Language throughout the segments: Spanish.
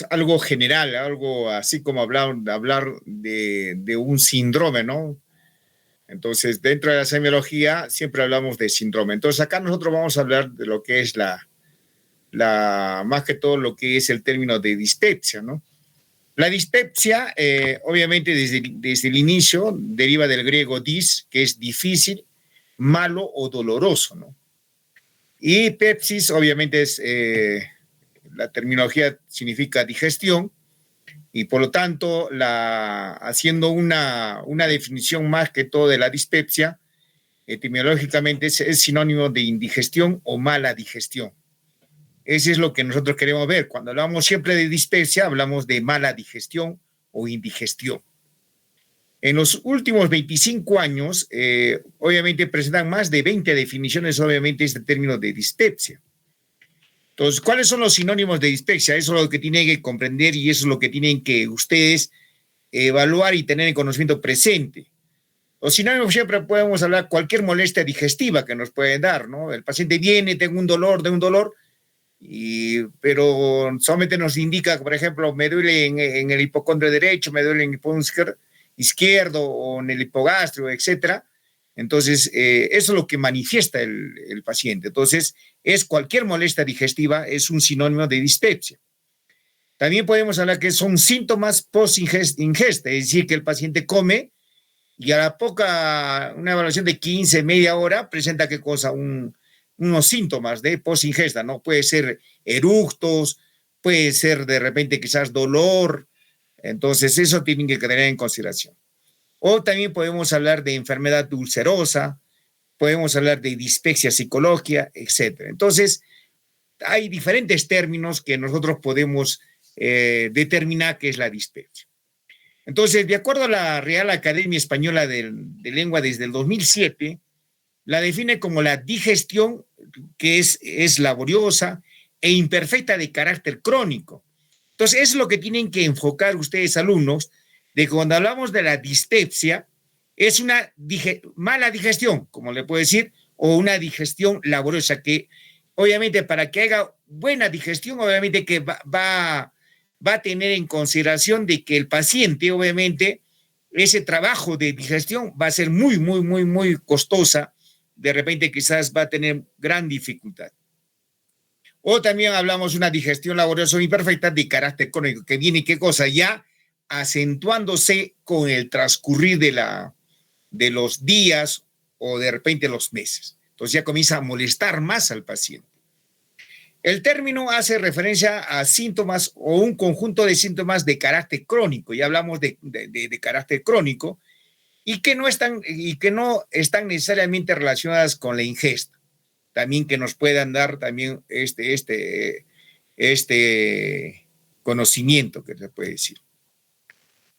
algo general, algo así como hablar de un síndrome, ¿no? Entonces, dentro de la semiología siempre hablamos de síndrome. Entonces, acá nosotros vamos a hablar de lo que es más que todo lo que es el término de dispepsia, ¿no? La dispepsia, obviamente, desde el inicio, deriva del griego dis, que es difícil, malo o doloroso, ¿no? Y pepsis, obviamente, la terminología significa digestión, y por lo tanto, haciendo una definición más que todo de la dispepsia, etimológicamente es sinónimo de indigestión o mala digestión. Eso es lo que nosotros queremos ver. Cuando hablamos siempre de dispepsia, hablamos de mala digestión o indigestión. En los últimos 25 años, obviamente presentan más de 20 definiciones, obviamente, este término de dispepsia. Entonces, ¿cuáles son los sinónimos de dispepsia? Eso es lo que tienen que comprender y eso es lo que tienen que ustedes evaluar y tener en conocimiento presente. Los sinónimos siempre podemos hablar cualquier molestia digestiva que nos pueden dar, ¿no? El paciente viene, tengo un dolor, pero solamente nos indica, por ejemplo, me duele en el hipocondrio derecho, me duele en el hipocondrio izquierdo o en el hipogastrio, etcétera. Entonces, eso es lo que manifiesta el paciente. Entonces, es cualquier molestia digestiva, es un sinónimo de dispepsia. También podemos hablar que son síntomas post-ingesta, es decir, que el paciente come y a la una evaluación de 15, media hora, presenta qué cosa, unos síntomas de post-ingesta, ¿no? Puede ser eructos, puede ser de repente quizás dolor, entonces eso tienen que tener en consideración. O también podemos hablar de enfermedad ulcerosa, podemos hablar de dispepsia psicológica, etc. Entonces, hay diferentes términos que nosotros podemos determinar qué es la dispepsia. Entonces, de acuerdo a la Real Academia Española de Lengua desde el 2007, la define como la digestión que es laboriosa e imperfecta de carácter crónico. Entonces, es lo que tienen que enfocar ustedes, alumnos, de que cuando hablamos de la dispepsia, es una mala digestión, como le puedo decir, o una digestión laboriosa, que obviamente para que haga buena digestión, obviamente que va a tener en consideración de que el paciente, obviamente, ese trabajo de digestión va a ser muy, muy, muy, muy costosa. De repente quizás va a tener gran dificultad. O también hablamos de una digestión laboriosa imperfecta de carácter crónico, que viene, ¿qué cosa? Ya acentuándose con el transcurrir de los días o de repente los meses. Entonces ya comienza a molestar más al paciente. El término hace referencia a síntomas o un conjunto de síntomas de carácter crónico. Ya hablamos de carácter crónico y que no están necesariamente relacionadas con la ingesta. También que nos puedan dar también este conocimiento que se puede decir.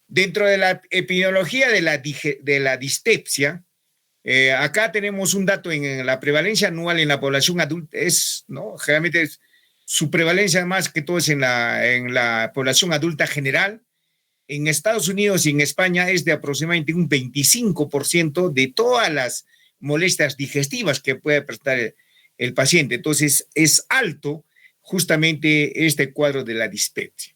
Dentro de la epidemiología de la dispepsia, acá tenemos un dato en la prevalencia anual en la población adulta, generalmente su prevalencia más que todo es en la población adulta general. En Estados Unidos y en España es de aproximadamente un 25% de todas las molestias digestivas que puede presentar el paciente. Entonces, es alto justamente este cuadro de la dispepsia.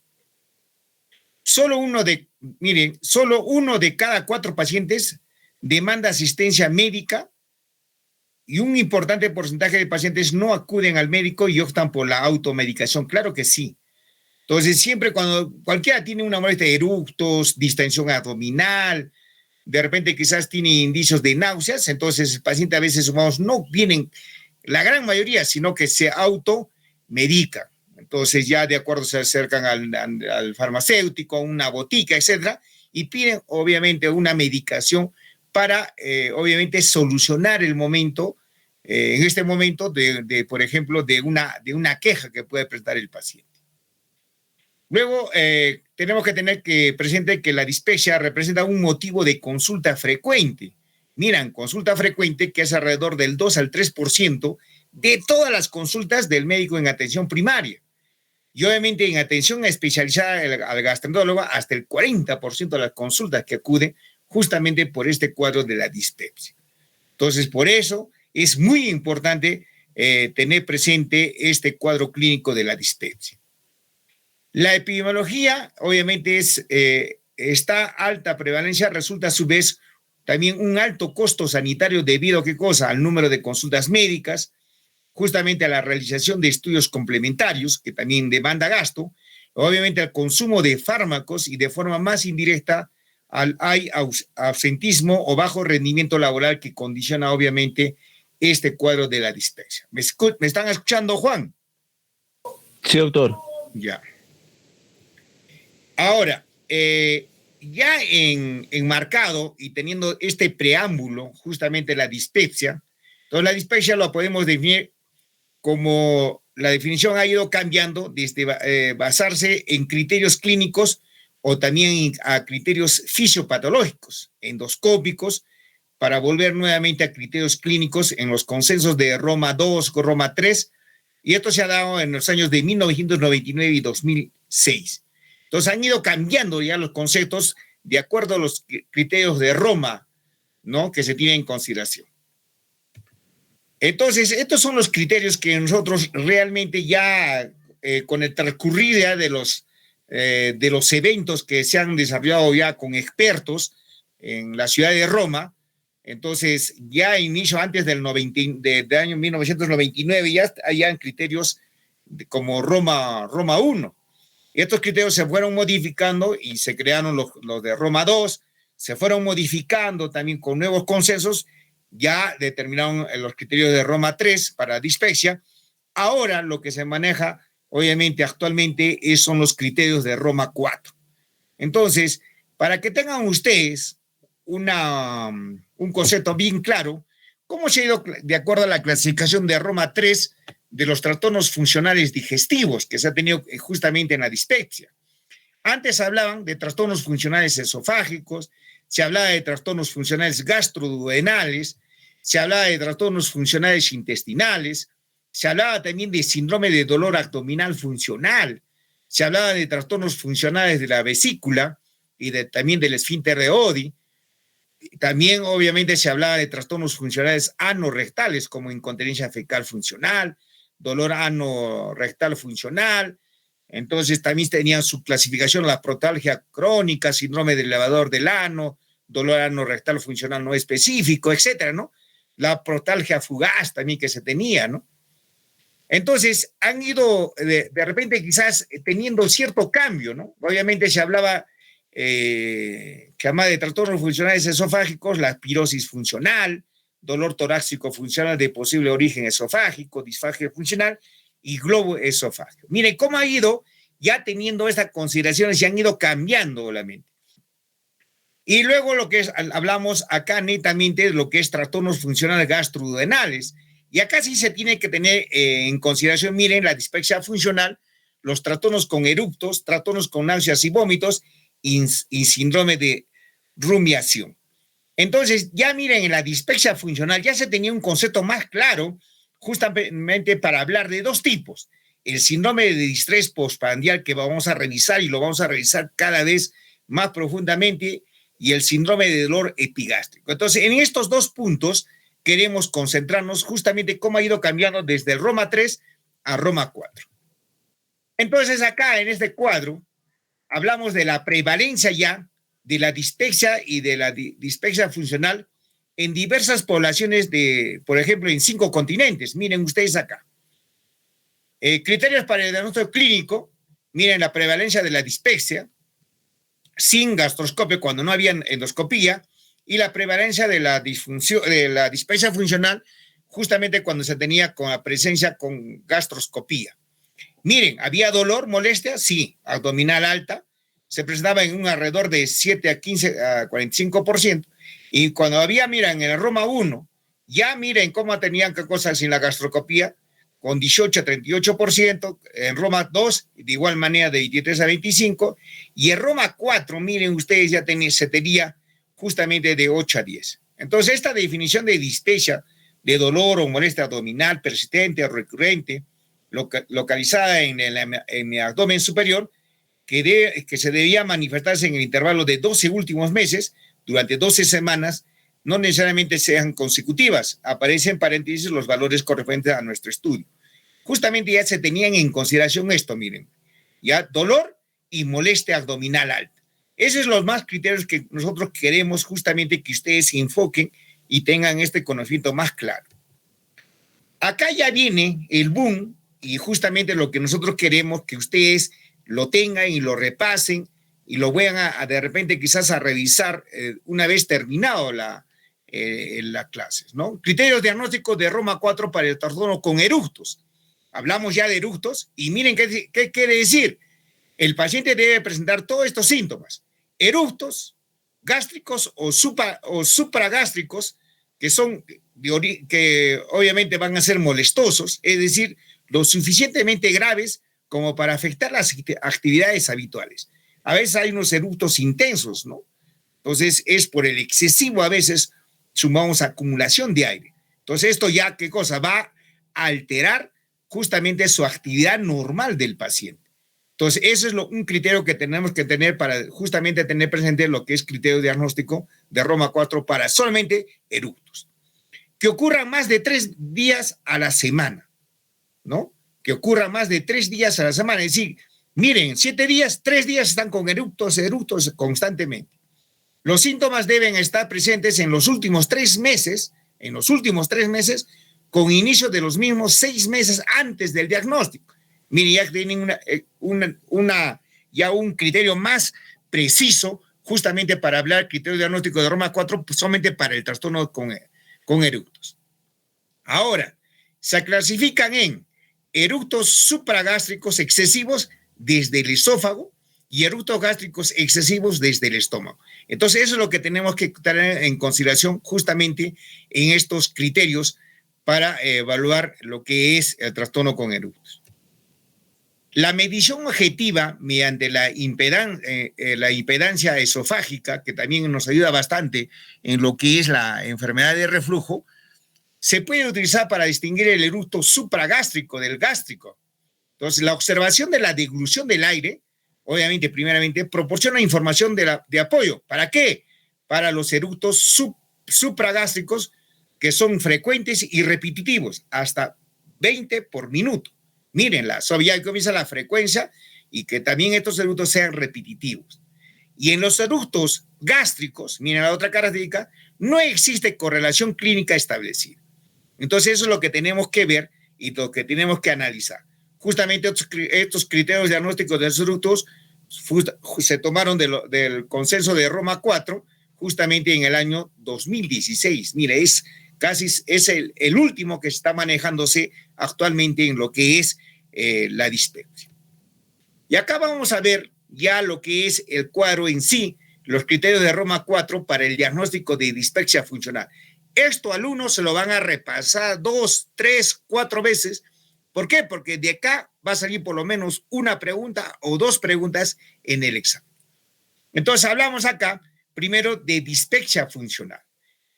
Solo uno de cada 4 pacientes demanda asistencia médica y un importante porcentaje de pacientes no acuden al médico y optan por la automedicación. Claro que sí. Entonces, siempre cuando cualquiera tiene una molestia de eructos, distensión abdominal, de repente quizás tiene indicios de náuseas, entonces el paciente a veces, no vienen, la gran mayoría, sino que se automedica. Entonces ya de acuerdo se acercan al farmacéutico, a una botica, etcétera, y piden obviamente una medicación para obviamente solucionar el momento, en este momento por ejemplo, de una queja que puede presentar el paciente. Luego, tenemos que tener presente que la dispepsia representa un motivo de consulta frecuente. Miran, consulta frecuente que es alrededor del 2 al 3% de todas las consultas del médico en atención primaria. Y obviamente en atención especializada al gastroenterólogo, hasta el 40% de las consultas que acuden justamente por este cuadro de la dispepsia. Entonces, por eso es muy importante tener presente este cuadro clínico de la dispepsia. La epidemiología, obviamente, esta alta prevalencia resulta a su vez también un alto costo sanitario debido a qué cosa, al número de consultas médicas, justamente a la realización de estudios complementarios, que también demanda gasto, obviamente al consumo de fármacos y de forma más indirecta hay ausentismo o bajo rendimiento laboral que condiciona obviamente este cuadro de la dispepsia. ¿Me están escuchando, Juan? Sí, doctor. Ya. Ahora, ya enmarcado y teniendo este preámbulo, justamente la dispepsia, entonces la dispepsia lo podemos definir como la definición ha ido cambiando desde basarse en criterios clínicos o también a criterios fisiopatológicos, endoscópicos, para volver nuevamente a criterios clínicos en los consensos de Roma II, Roma III, y esto se ha dado en los años de 1999 y 2006. Entonces han ido cambiando ya los conceptos de acuerdo a los criterios de Roma, ¿no?, que se tienen en consideración. Entonces, estos son los criterios que nosotros realmente ya, con el transcurrir ya de los eventos que se han desarrollado ya con expertos en la ciudad de Roma, entonces ya inicio antes del año 1999 ya hayan criterios como Roma I. Estos criterios se fueron modificando y se crearon los de Roma II, se fueron modificando también con nuevos consensos, ya determinaron los criterios de Roma III para dispepsia. Ahora lo que se maneja, obviamente, actualmente son los criterios de Roma IV. Entonces, para que tengan ustedes un concepto bien claro, ¿cómo se ha ido de acuerdo a la clasificación de Roma III de los trastornos funcionales digestivos que se ha tenido justamente en la dispepsia? Antes hablaban de trastornos funcionales esofágicos, se hablaba de trastornos funcionales gastroduodenales, se hablaba de trastornos funcionales intestinales, se hablaba también de síndrome de dolor abdominal funcional, se hablaba de trastornos funcionales de la vesícula y también del esfínter de Oddi. También, obviamente, se hablaba de trastornos funcionales anorrectales como incontinencia fecal funcional, dolor anorrectal funcional. Entonces, también tenían su clasificación la protalgia crónica, síndrome del elevador del ano, dolor anorrectal funcional no específico, etcétera, ¿no? La protalgia fugaz también que se tenía, ¿no? Entonces, han ido de repente quizás teniendo cierto cambio, ¿no? Obviamente se hablaba que además de trastornos funcionales esofágicos, la pirosis funcional, dolor torácico funcional de posible origen esofágico, disfagia funcional y globo esofágico. Miren cómo ha ido ya teniendo estas consideraciones y han ido cambiando la mente. Y luego lo que hablamos acá netamente es lo que es trastornos funcionales gastroduodenales. Y acá sí se tiene que tener en consideración, miren, la dispepsia funcional, los trastornos con eruptos, trastornos con náuseas y vómitos y síndrome de rumiación. Entonces, ya miren, en la dispepsia funcional ya se tenía un concepto más claro justamente para hablar de dos tipos. El síndrome de distrés postprandial que vamos a revisar y lo vamos a revisar cada vez más profundamente y el síndrome de dolor epigástrico. Entonces, en estos dos puntos queremos concentrarnos justamente cómo ha ido cambiando desde el Roma III a Roma IV. Entonces, acá en este cuadro hablamos de la prevalencia ya de la dispepsia y de la dispepsia funcional en diversas poblaciones de, por ejemplo, en 5 continentes. Miren ustedes acá. Criterios para el diagnóstico clínico, miren la prevalencia de la dispepsia sin gastroscopio cuando no había endoscopía y la prevalencia de la dispepsia funcional justamente cuando se tenía con la presencia con gastroscopía. Miren, ¿había dolor, molestia? Sí, abdominal alta, se presentaba en un alrededor de 7 a 15 a 45%. Y cuando había, miren, en el Roma 1, ya miren cómo tenían qué cosas sin la gastroscopía, con 18 a 38%, en Roma 2, de igual manera de 23 a 25%, y en Roma 4, miren ustedes, ya se tenía justamente de 8 a 10. Entonces, esta definición de dispepsia, de dolor o molestia abdominal persistente o recurrente, localizada en el abdomen superior, que se debía manifestarse en el intervalo de 12 últimos meses, durante 12 semanas, no necesariamente sean consecutivas. Aparecen en paréntesis los valores correspondientes a nuestro estudio. Justamente ya se tenían en consideración esto, miren. ¿ya? Dolor y molestia abdominal alta. Esos son los más criterios que nosotros queremos justamente que ustedes se enfoquen y tengan este conocimiento más claro. Acá ya viene el boom y justamente lo que nosotros queremos que ustedes lo tengan y lo repasen y lo vayan a de repente quizás a revisar una vez terminado las clases, ¿no? Criterios diagnósticos de Roma 4 para el trastorno con eructos. Hablamos ya de eructos y miren qué quiere decir. El paciente debe presentar todos estos síntomas. Eructos gástricos o supragástricos que obviamente van a ser molestosos, es decir, lo suficientemente graves como para afectar las actividades habituales. A veces hay unos eructos intensos, ¿no? Entonces es por el excesivo, a veces sumamos acumulación de aire. Entonces esto ya, ¿qué cosa? Va a alterar justamente su actividad normal del paciente. Entonces, eso es un criterio que tenemos que tener para justamente tener presente lo que es criterio diagnóstico de Roma 4 para solamente eructos. Que ocurran más de 3 días a la semana, ¿no? Que ocurra más de 3 días a la semana. Es decir, miren, 7 días, 3 días están con eructos constantemente. Los síntomas deben estar presentes en los últimos 3 meses, con inicio de los mismos 6 meses antes del diagnóstico. Mire, ya tienen ya un criterio más preciso justamente para hablar criterio diagnóstico de Roma 4, pues solamente para el trastorno con eructos. Ahora, se clasifican en eructos supragástricos excesivos desde el esófago y eructos gástricos excesivos desde el estómago. Entonces, eso es lo que tenemos que tener en consideración justamente en estos criterios para evaluar lo que es el trastorno con eructos. La medición objetiva mediante la impedancia esofágica, que también nos ayuda bastante en lo que es la enfermedad de reflujo, se puede utilizar para distinguir el eructo supragástrico del gástrico. Entonces, la observación de la deglución del aire, obviamente, primeramente, proporciona información de apoyo. ¿Para qué? Para los eructos supragástricos que son frecuentes y repetitivos, hasta 20 por minuto. Miren, la suavidad comienza la frecuencia y que también estos eructos sean repetitivos. Y en los eructos gástricos, miren la otra característica, no existe correlación clínica establecida. Entonces eso es lo que tenemos que ver y lo que tenemos que analizar. Justamente estos criterios diagnósticos de los eructos se tomaron del consenso de Roma 4 justamente en el año 2016. Mire, es el último que está manejándose actualmente en lo que es la dispepsia. Y acá vamos a ver ya lo que es el cuadro en sí, los criterios de Roma 4 para el diagnóstico de dispepsia funcional. Esto alumnos se lo van a repasar 2, 3, 4 veces. ¿Por qué? Porque de acá va a salir por lo menos una pregunta o 2 preguntas en el examen. Entonces hablamos acá primero de dispepsia funcional.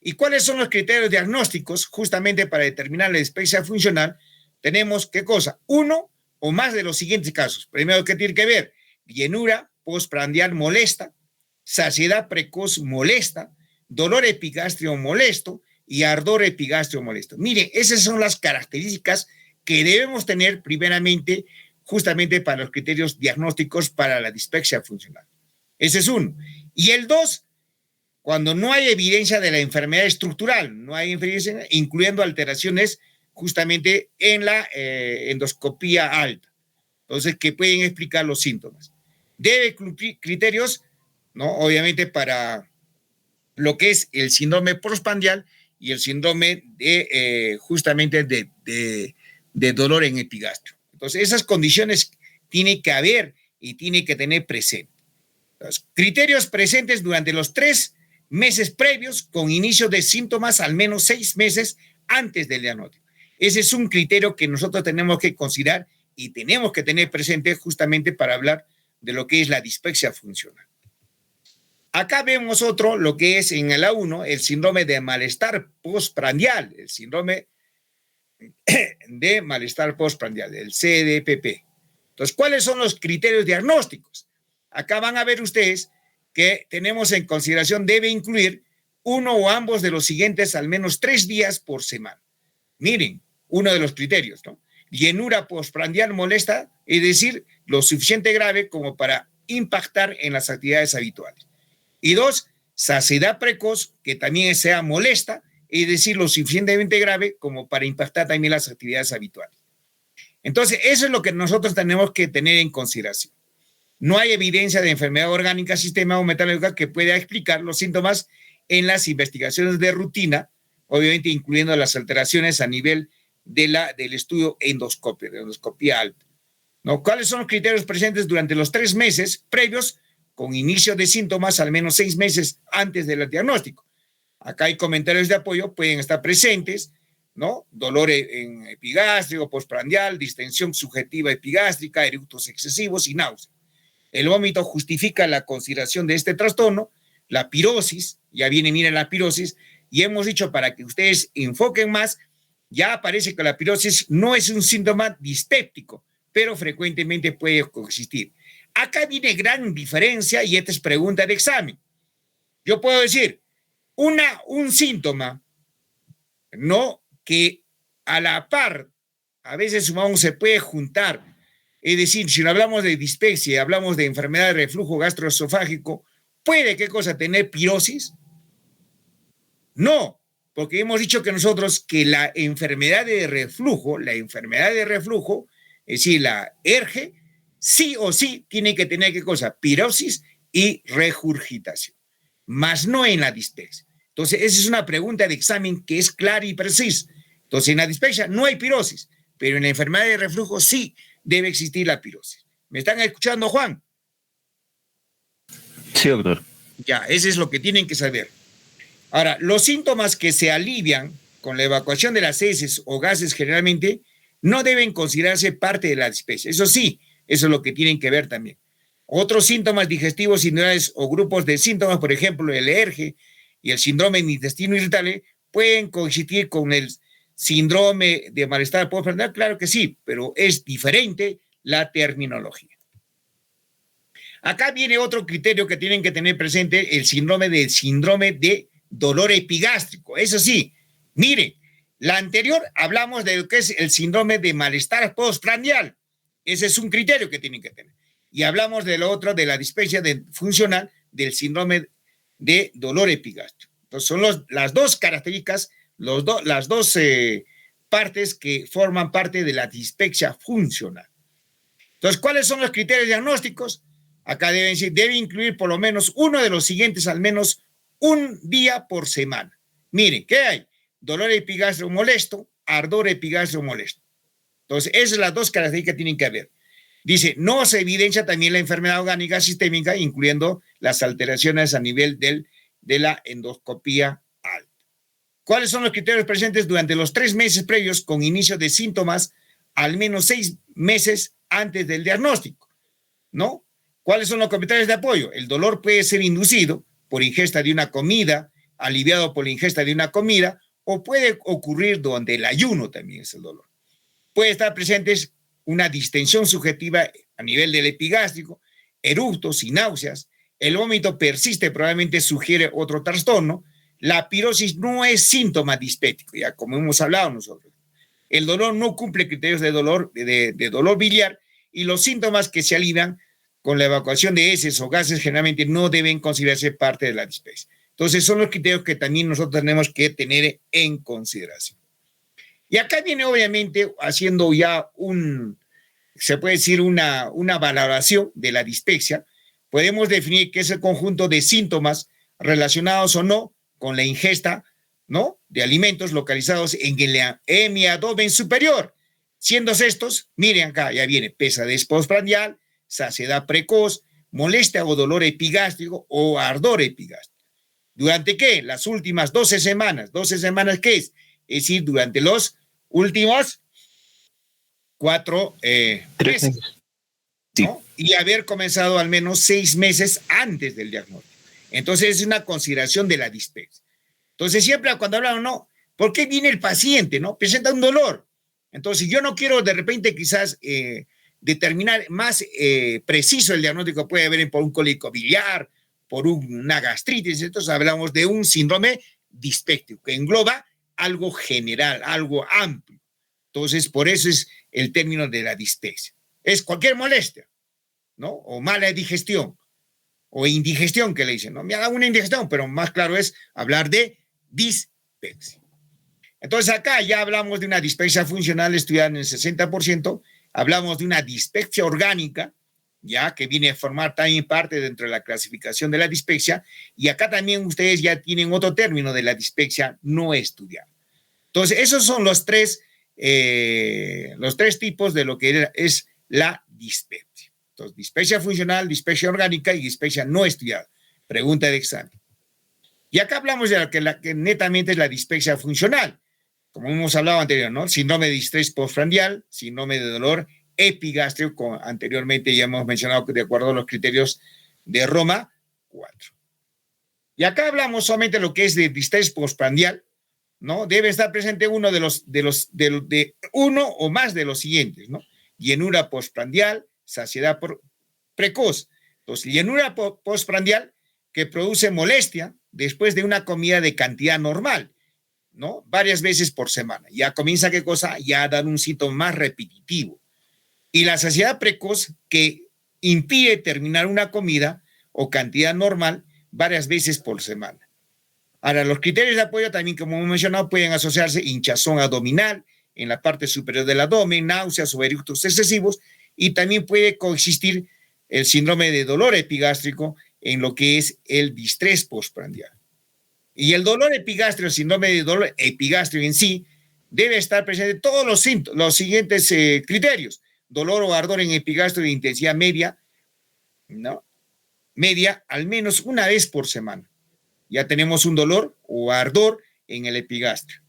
¿Y cuáles son los criterios diagnósticos justamente para determinar la dispepsia funcional? Tenemos, ¿qué cosa? Uno o más de los siguientes casos. Primero, ¿qué tiene que ver? Llenura postprandial molesta, saciedad precoz molesta, dolor epigastrio molesto y ardor epigastrio molesto. Miren, esas son las características que debemos tener primeramente justamente para los criterios diagnósticos para la dispepsia funcional. Ese es uno. Y el 2, cuando no hay evidencia de la enfermedad estructural, no hay evidencia, incluyendo alteraciones justamente en la endoscopía alta. Entonces, que pueden explicar los síntomas. Debe cumplir criterios, ¿no? Obviamente para lo que es el síndrome postprandial y el síndrome justamente de dolor en epigastrio. Entonces, esas condiciones tiene que haber y tiene que tener presente. Los criterios presentes durante los 3 meses previos con inicio de síntomas al menos 6 meses antes del diagnóstico. Ese es un criterio que nosotros tenemos que considerar y tenemos que tener presente justamente para hablar de lo que es la dispepsia funcional. Acá vemos otro, lo que es en el A1, el síndrome de malestar postprandial, el síndrome de malestar postprandial, el CDPP. Entonces, ¿cuáles son los criterios diagnósticos? Acá van a ver ustedes que tenemos en consideración debe incluir uno o ambos de los siguientes al menos 3 días por semana. Miren, uno de los criterios, ¿no? llenura postprandial molesta, es decir, lo suficiente grave como para impactar en las actividades habituales. Y 2, saciedad precoz, que también sea molesta, es decir, lo suficientemente grave como para impactar también las actividades habituales. Entonces, eso es lo que nosotros tenemos que tener en consideración. No hay evidencia de enfermedad orgánica, sistema o metabólica que pueda explicar los síntomas en las investigaciones de rutina, obviamente incluyendo las alteraciones a nivel del estudio endoscopio, de endoscopía alta, ¿no? ¿Cuáles son los criterios presentes durante los 3 meses previos con inicio de síntomas al menos 6 meses antes del diagnóstico? Acá hay comentarios de apoyo, pueden estar presentes, ¿no? Dolor en epigástrico, postprandial, distensión subjetiva epigástrica, eructos excesivos y náuseas. El vómito justifica la consideración de este trastorno, la pirosis, ya viene, miren la pirosis, y hemos dicho para que ustedes enfoquen más, ya aparece que la pirosis no es un síntoma dispéptico, pero frecuentemente puede coexistir. Acá viene gran diferencia y esta es pregunta de examen. Yo puedo decir, un síntoma, ¿no? Que a la par, a veces se puede juntar. Es decir, si no hablamos de dispepsia, hablamos de enfermedad de reflujo gastroesofágico, ¿puede qué cosa tener pirosis? No, porque hemos dicho que nosotros que la enfermedad de reflujo, es decir, la ERGE, sí o sí tiene que tener qué cosa, pirosis y regurgitación, más no en la dispepsia. Entonces, esa es una pregunta de examen que es clara y precisa. Entonces, en la dispepsia no hay pirosis, pero en la enfermedad de reflujo sí debe existir la pirosis. ¿Me están escuchando, Juan? Sí, doctor. Ya, eso es lo que tienen que saber. Ahora, los síntomas que se alivian con la evacuación de las heces o gases generalmente no deben considerarse parte de la dispepsia. Eso sí, eso es lo que tienen que ver también. Otros síntomas digestivos sindromales o grupos de síntomas, por ejemplo, el ERGE y el síndrome de intestino irritable, pueden coexistir con el síndrome de malestar postprandial, claro que sí, pero es diferente la terminología. Acá viene otro criterio que tienen que tener presente, el síndrome de dolor epigástrico. Eso sí, miren, la anterior hablamos de lo que es el síndrome de malestar postprandial. Ese es un criterio que tienen que tener. Y hablamos de lo otro, de la dispepsia funcional, del síndrome de dolor epigástrico. Entonces, son las dos características, las dos partes que forman parte de la dispepsia funcional. Entonces, ¿cuáles son los criterios diagnósticos? Acá debe incluir por lo menos uno de los siguientes, al menos un día por semana. Miren, ¿qué hay? Dolor epigástrico molesto, ardor epigástrico molesto. Entonces, esas son las dos características que tienen que haber. Dice, no se evidencia también la enfermedad orgánica sistémica, incluyendo las alteraciones a nivel de la endoscopía alta. ¿Cuáles son los criterios presentes durante los 3 meses previos con inicio de síntomas al menos 6 meses antes del diagnóstico? ¿No? ¿Cuáles son los comentarios de apoyo? El dolor puede ser inducido por ingesta de una comida, aliviado por la ingesta de una comida, o puede ocurrir durante el ayuno también es el dolor. Puede estar presente una distensión subjetiva a nivel del epigástrico, eructos y náuseas. El vómito persiste, probablemente sugiere otro trastorno. La pirosis no es síntoma dispéptico, ya como hemos hablado nosotros. El dolor no cumple criterios de dolor biliar y los síntomas que se alivian con la evacuación de heces o gases generalmente no deben considerarse parte de la dispepsia. Entonces, son los criterios que también nosotros tenemos que tener en consideración. Y acá viene, obviamente, haciendo ya se puede decir una valoración de la dispepsia. Podemos definir qué es el conjunto de síntomas relacionados o no con la ingesta, ¿no?, de alimentos localizados en el hemiabdomen superior. Siendo estos, miren acá, ya viene pesadez postprandial, saciedad precoz, molestia o dolor epigástrico o ardor epigástrico. ¿Durante qué? Las últimas 12 semanas. ¿12 semanas qué es? Es decir, durante los últimos 4 meses, ¿no? Y haber comenzado al menos 6 meses antes del diagnóstico. Entonces, es una consideración de la dispepsia. Entonces, siempre cuando hablamos, no, ¿por qué viene el paciente, no? Presenta un dolor. Entonces, yo no quiero de repente quizás determinar más preciso el diagnóstico, puede haber por un cólico biliar, por una gastritis. Entonces, hablamos de un síndrome dispéptico que engloba algo general, algo amplio. Entonces, por eso es el término de la dispepsia. Es cualquier molestia, ¿no? O mala digestión, o indigestión que le dicen, ¿no? Me ha dado una indigestión, pero más claro es hablar de dispepsia. Entonces, acá ya hablamos de una dispepsia funcional estudiada en el 60%, hablamos de una dispepsia orgánica, ya que viene a formar también parte dentro de la clasificación de la dispepsia, y acá también ustedes ya tienen otro término de la dispepsia no estudiada. Entonces, esos son los tres tipos de lo que es la dispepsia. Entonces, dispepsia funcional, dispepsia orgánica y dispepsia no estudiada. Pregunta de examen. Y acá hablamos de la que netamente es la dispepsia funcional, como hemos hablado anterior, ¿no? Síndrome de distrés postprandial, síndrome de dolor epigástrico, anteriormente ya hemos mencionado que de acuerdo a los criterios de Roma 4. Y acá hablamos solamente de lo que es de distrés postprandial, ¿no? Debe estar presente uno de uno o más de los siguientes, ¿no? Llenura postprandial, saciedad precoz. Entonces, llenura postprandial que produce molestia después de una comida de cantidad normal, ¿no? Varias veces por semana. Ya comienza, ¿qué cosa? Ya a dar un síntoma más repetitivo. Y la saciedad precoz que impide terminar una comida o cantidad normal varias veces por semana. Ahora, los criterios de apoyo también, como hemos mencionado, pueden asociarse hinchazón abdominal en la parte superior del abdomen, náuseas o eructos excesivos, y también puede coexistir el síndrome de dolor epigástrico en lo que es el distrés postprandial. Y el dolor epigástrico, el síndrome de dolor epigástrico en sí, debe estar presente todos los siguientes criterios. Dolor o ardor en epigastrio de intensidad media, ¿no? Media al menos una vez por semana. Ya tenemos un dolor o ardor en el epigastrio.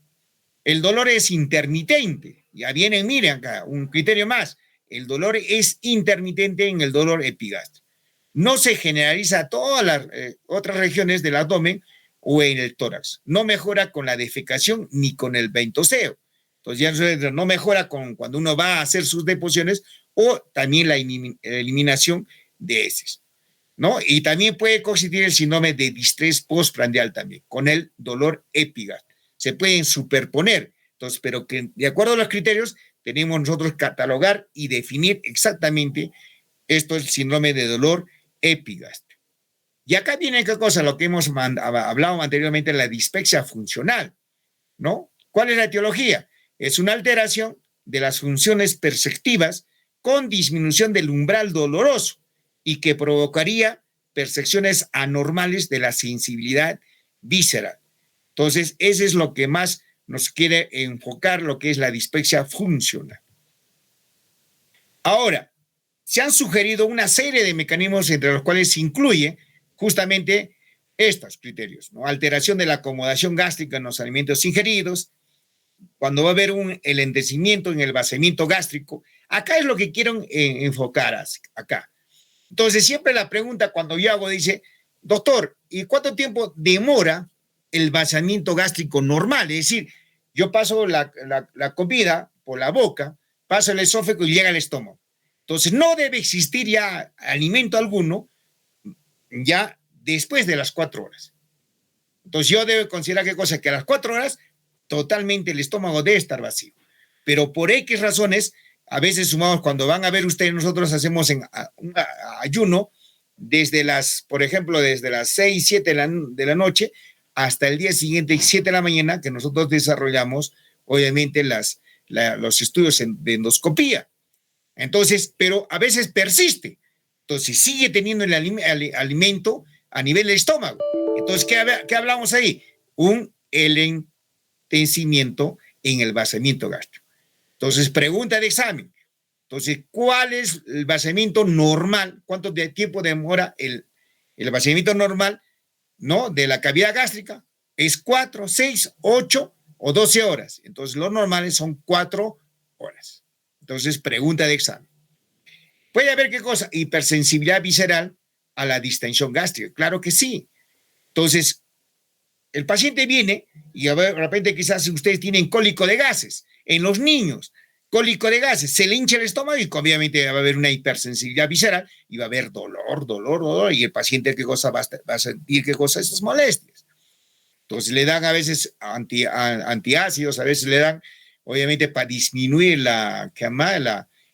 El dolor es intermitente. Ya vienen, miren acá, un criterio más. El dolor es intermitente en el dolor epigastrio. No se generaliza a todas las otras regiones del abdomen o en el tórax. No mejora con la defecación ni con el ventoseo. Entonces ya no mejora con cuando uno va a hacer sus deposiciones o también la eliminación de heces, ¿no? Y también puede coexistir el síndrome de distrés postprandial también, con el dolor epigástrico. Se pueden superponer, entonces, pero que de acuerdo a los criterios tenemos nosotros catalogar y definir exactamente esto es el síndrome de dolor epigástrico. Y acá viene qué cosa, lo que hemos hablado anteriormente, la dispepsia funcional, ¿no? ¿Cuál es la etiología? Es una alteración de las funciones perceptivas con disminución del umbral doloroso y que provocaría percepciones anormales de la sensibilidad visceral. Entonces, eso es lo que más nos quiere enfocar, lo que es la dispepsia funcional. Ahora, se han sugerido una serie de mecanismos entre los cuales se incluye justamente estos criterios, ¿no? Alteración de la acomodación gástrica en los alimentos ingeridos, cuando va a haber un enlentecimiento en el vaciamiento gástrico. Acá es lo que quiero enfocar acá. Entonces, siempre la pregunta cuando yo hago dice, doctor, ¿y cuánto tiempo demora el vaciamiento gástrico normal? Es decir, yo paso la comida por la boca, paso el esófago y llega al estómago. Entonces, no debe existir ya alimento alguno ya después de las 4 horas. Entonces, yo debo considerar qué cosa, que a las 4 horas totalmente el estómago debe estar vacío. Pero por X razones, a veces sumamos, cuando van a ver ustedes, nosotros hacemos un ayuno desde por ejemplo, desde las 6, 7 de la noche hasta el día siguiente, 7 de la mañana, que nosotros desarrollamos, obviamente, los estudios de endoscopía. Entonces, pero a veces persiste. Entonces, sigue teniendo el alimento a nivel del estómago. Entonces, ¿qué hablamos ahí? Un enlentecimiento en el vaciamiento gástrico. Entonces, pregunta de examen. Entonces, ¿cuál es el vaciamiento normal? ¿Cuánto tiempo demora el vaciamiento normal, ¿no? De la cavidad gástrica? ¿Es 4, 6, 8 o 12 horas? Entonces, los normales son 4 horas. Entonces, pregunta de examen. ¿Puede haber qué cosa? Hipersensibilidad visceral a la distensión gástrica. Claro que sí. Entonces, el paciente viene y de repente quizás ustedes tienen cólico de gases. En los niños, cólico de gases, se le hincha el estómago y obviamente va a haber una hipersensibilidad visceral y va a haber dolor, y el paciente qué cosa va a sentir qué cosa, esas molestias. Entonces le dan a veces antiácidos, a veces le dan obviamente para disminuir la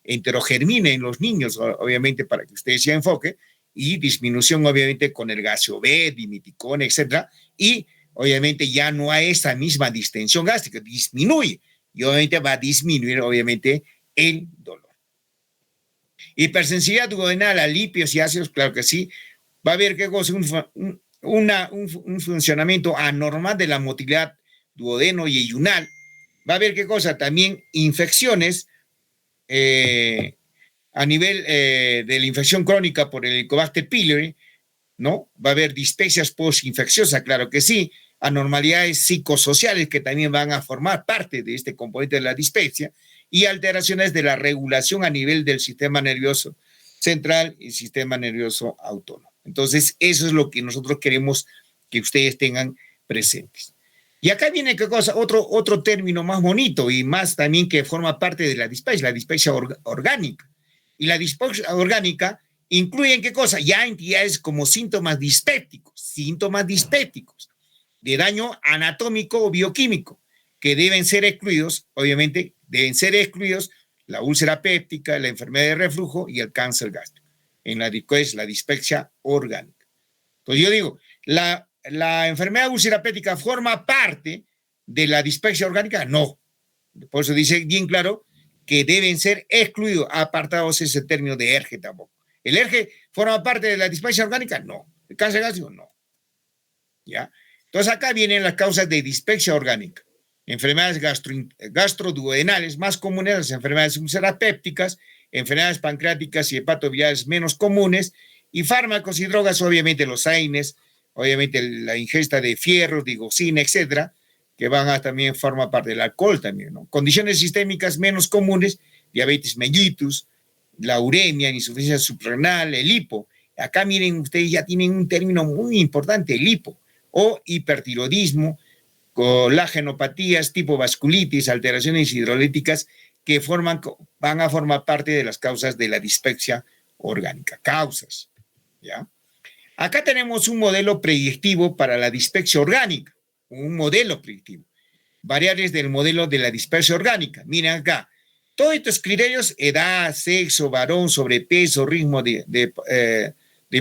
enterogermina en los niños, obviamente para que ustedes se enfoquen, y disminución obviamente con el gaseo B, dimiticona, etcétera, y obviamente ya no hay esa misma distensión gástrica, disminuye, y obviamente va a disminuir obviamente el dolor. Hipersensibilidad duodenal a lípidos y ácidos, claro que sí, va a haber ¿qué cosa? Un funcionamiento anormal de la motilidad duodeno y yeyunal, va a haber ¿qué cosa? También infecciones a nivel de la infección crónica por el Helicobacter pylori, ¿no? Va a haber dispepsias postinfecciosas, claro que sí, anormalidades psicosociales que también van a formar parte de este componente de la dispepsia y alteraciones de la regulación a nivel del sistema nervioso central y sistema nervioso autónomo. Entonces, eso es lo que nosotros queremos que ustedes tengan presentes. Y acá viene ¿qué cosa? Otro término más bonito y más también que forma parte de la dispepsia orgánica. Y la dispepsia orgánica incluye ¿qué cosa? Ya entidades como síntomas dispépticos de daño anatómico o bioquímico que deben ser excluidos, obviamente deben ser excluidos la úlcera péptica, la enfermedad de reflujo y el cáncer gástrico, en la dispepsia orgánica. Entonces yo digo, ¿la enfermedad úlcera péptica forma parte de la dispepsia orgánica? No. Por eso dice bien claro que deben ser excluidos, apartados ese término de ERGE tampoco. ¿El ERGE forma parte de la dispepsia orgánica? No. ¿El cáncer gástrico? No. ¿Ya? Entonces acá vienen las causas de dispepsia orgánica. Enfermedades gastroduodenales más comunes, las enfermedades ulcerapépticas, enfermedades pancreáticas y hepatobiliares menos comunes, y fármacos y drogas, obviamente los AINES, obviamente la ingesta de fierro, digoxina, etcétera, que van a también formar parte del alcohol también, ¿no? Condiciones sistémicas menos comunes, diabetes mellitus, la uremia, insuficiencia suprarrenal, el hipo. Acá miren, ustedes ya tienen un término muy importante, el hipo, o hipertiroidismo, colagenopatías, tipo vasculitis, alteraciones hidrolíticas que van a formar parte de las causas de la dispepsia orgánica. Causas, ¿ya? Acá tenemos un modelo predictivo para la dispepsia orgánica, un modelo predictivo. Variables del modelo de la dispepsia orgánica. Miren acá, todos estos criterios, edad, sexo, varón, sobrepeso, ritmo de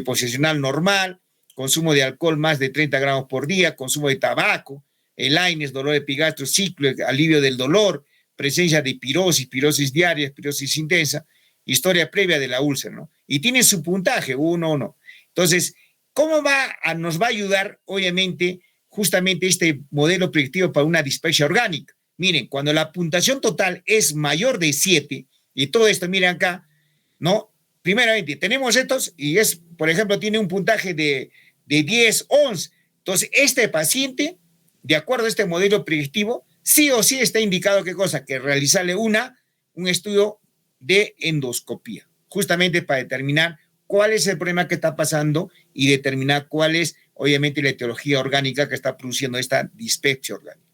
posicional normal, consumo de alcohol más de 30 gramos por día, consumo de tabaco, el AINES, dolor epigastro, ciclo, alivio del dolor, presencia de pirosis diaria, pirosis intensa, historia previa de la úlcera, ¿no? Y tiene su puntaje, 1 o no. Entonces, ¿cómo nos va a ayudar, obviamente, justamente este modelo predictivo para una dispepsia orgánica? Miren, cuando la puntuación total es mayor de 7, y todo esto, miren acá, ¿no? Primeramente, tenemos estos, y por ejemplo, tiene un puntaje de 10, 11. Entonces, este paciente, de acuerdo a este modelo predictivo, sí o sí está indicado ¿qué cosa? Que realizarle un estudio de endoscopía, justamente para determinar cuál es el problema que está pasando y determinar cuál es, obviamente, la etiología orgánica que está produciendo esta dispepsia orgánica.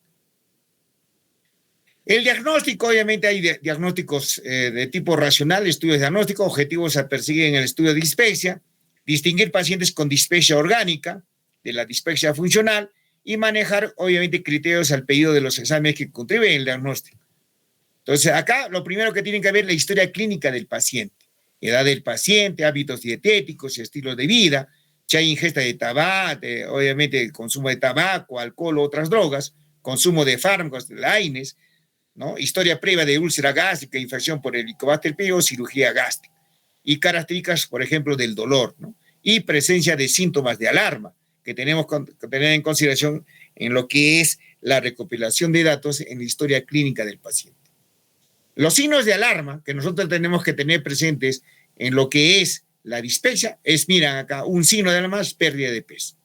El diagnóstico, obviamente hay diagnósticos de tipo racional, estudios diagnósticos, objetivos a perseguir en el estudio de dispepsia, distinguir pacientes con dispepsia orgánica de la dispepsia funcional y manejar, obviamente, criterios al pedido de los exámenes que contribuyen al diagnóstico. Entonces, acá lo primero que tienen que ver es la historia clínica del paciente, edad del paciente, hábitos dietéticos y estilos de vida, si hay ingesta de tabaco, obviamente consumo de tabaco, alcohol u otras drogas, consumo de fármacos, de AINES, ¿no? Historia previa de úlcera gástrica, infección por el Helicobacter pylori, cirugía gástrica. Y características, por ejemplo, del dolor, ¿no? Y presencia de síntomas de alarma que tenemos que tener en consideración en lo que es la recopilación de datos en la historia clínica del paciente. Los signos de alarma que nosotros tenemos que tener presentes en lo que es la dispepsia es, miren acá, un signo de alarma es pérdida de peso.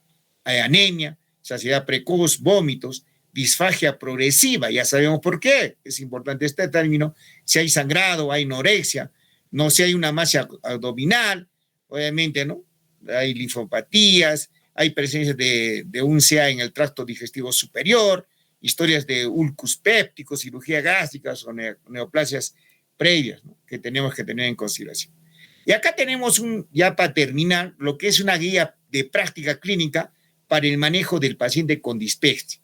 Hay anemia, saciedad precoz, vómitos, disfagia progresiva, ya sabemos por qué, es importante este término, si hay sangrado, hay anorexia, no si hay una masa abdominal, obviamente, ¿no? Hay linfopatías, hay presencia de un CA en el tracto digestivo superior, historias de ulcus pépticos, cirugía gástrica o neoplasias previas, ¿no? Que tenemos que tener en consideración. Y acá tenemos ya para terminar, lo que es una guía de práctica clínica para el manejo del paciente con dispepsia.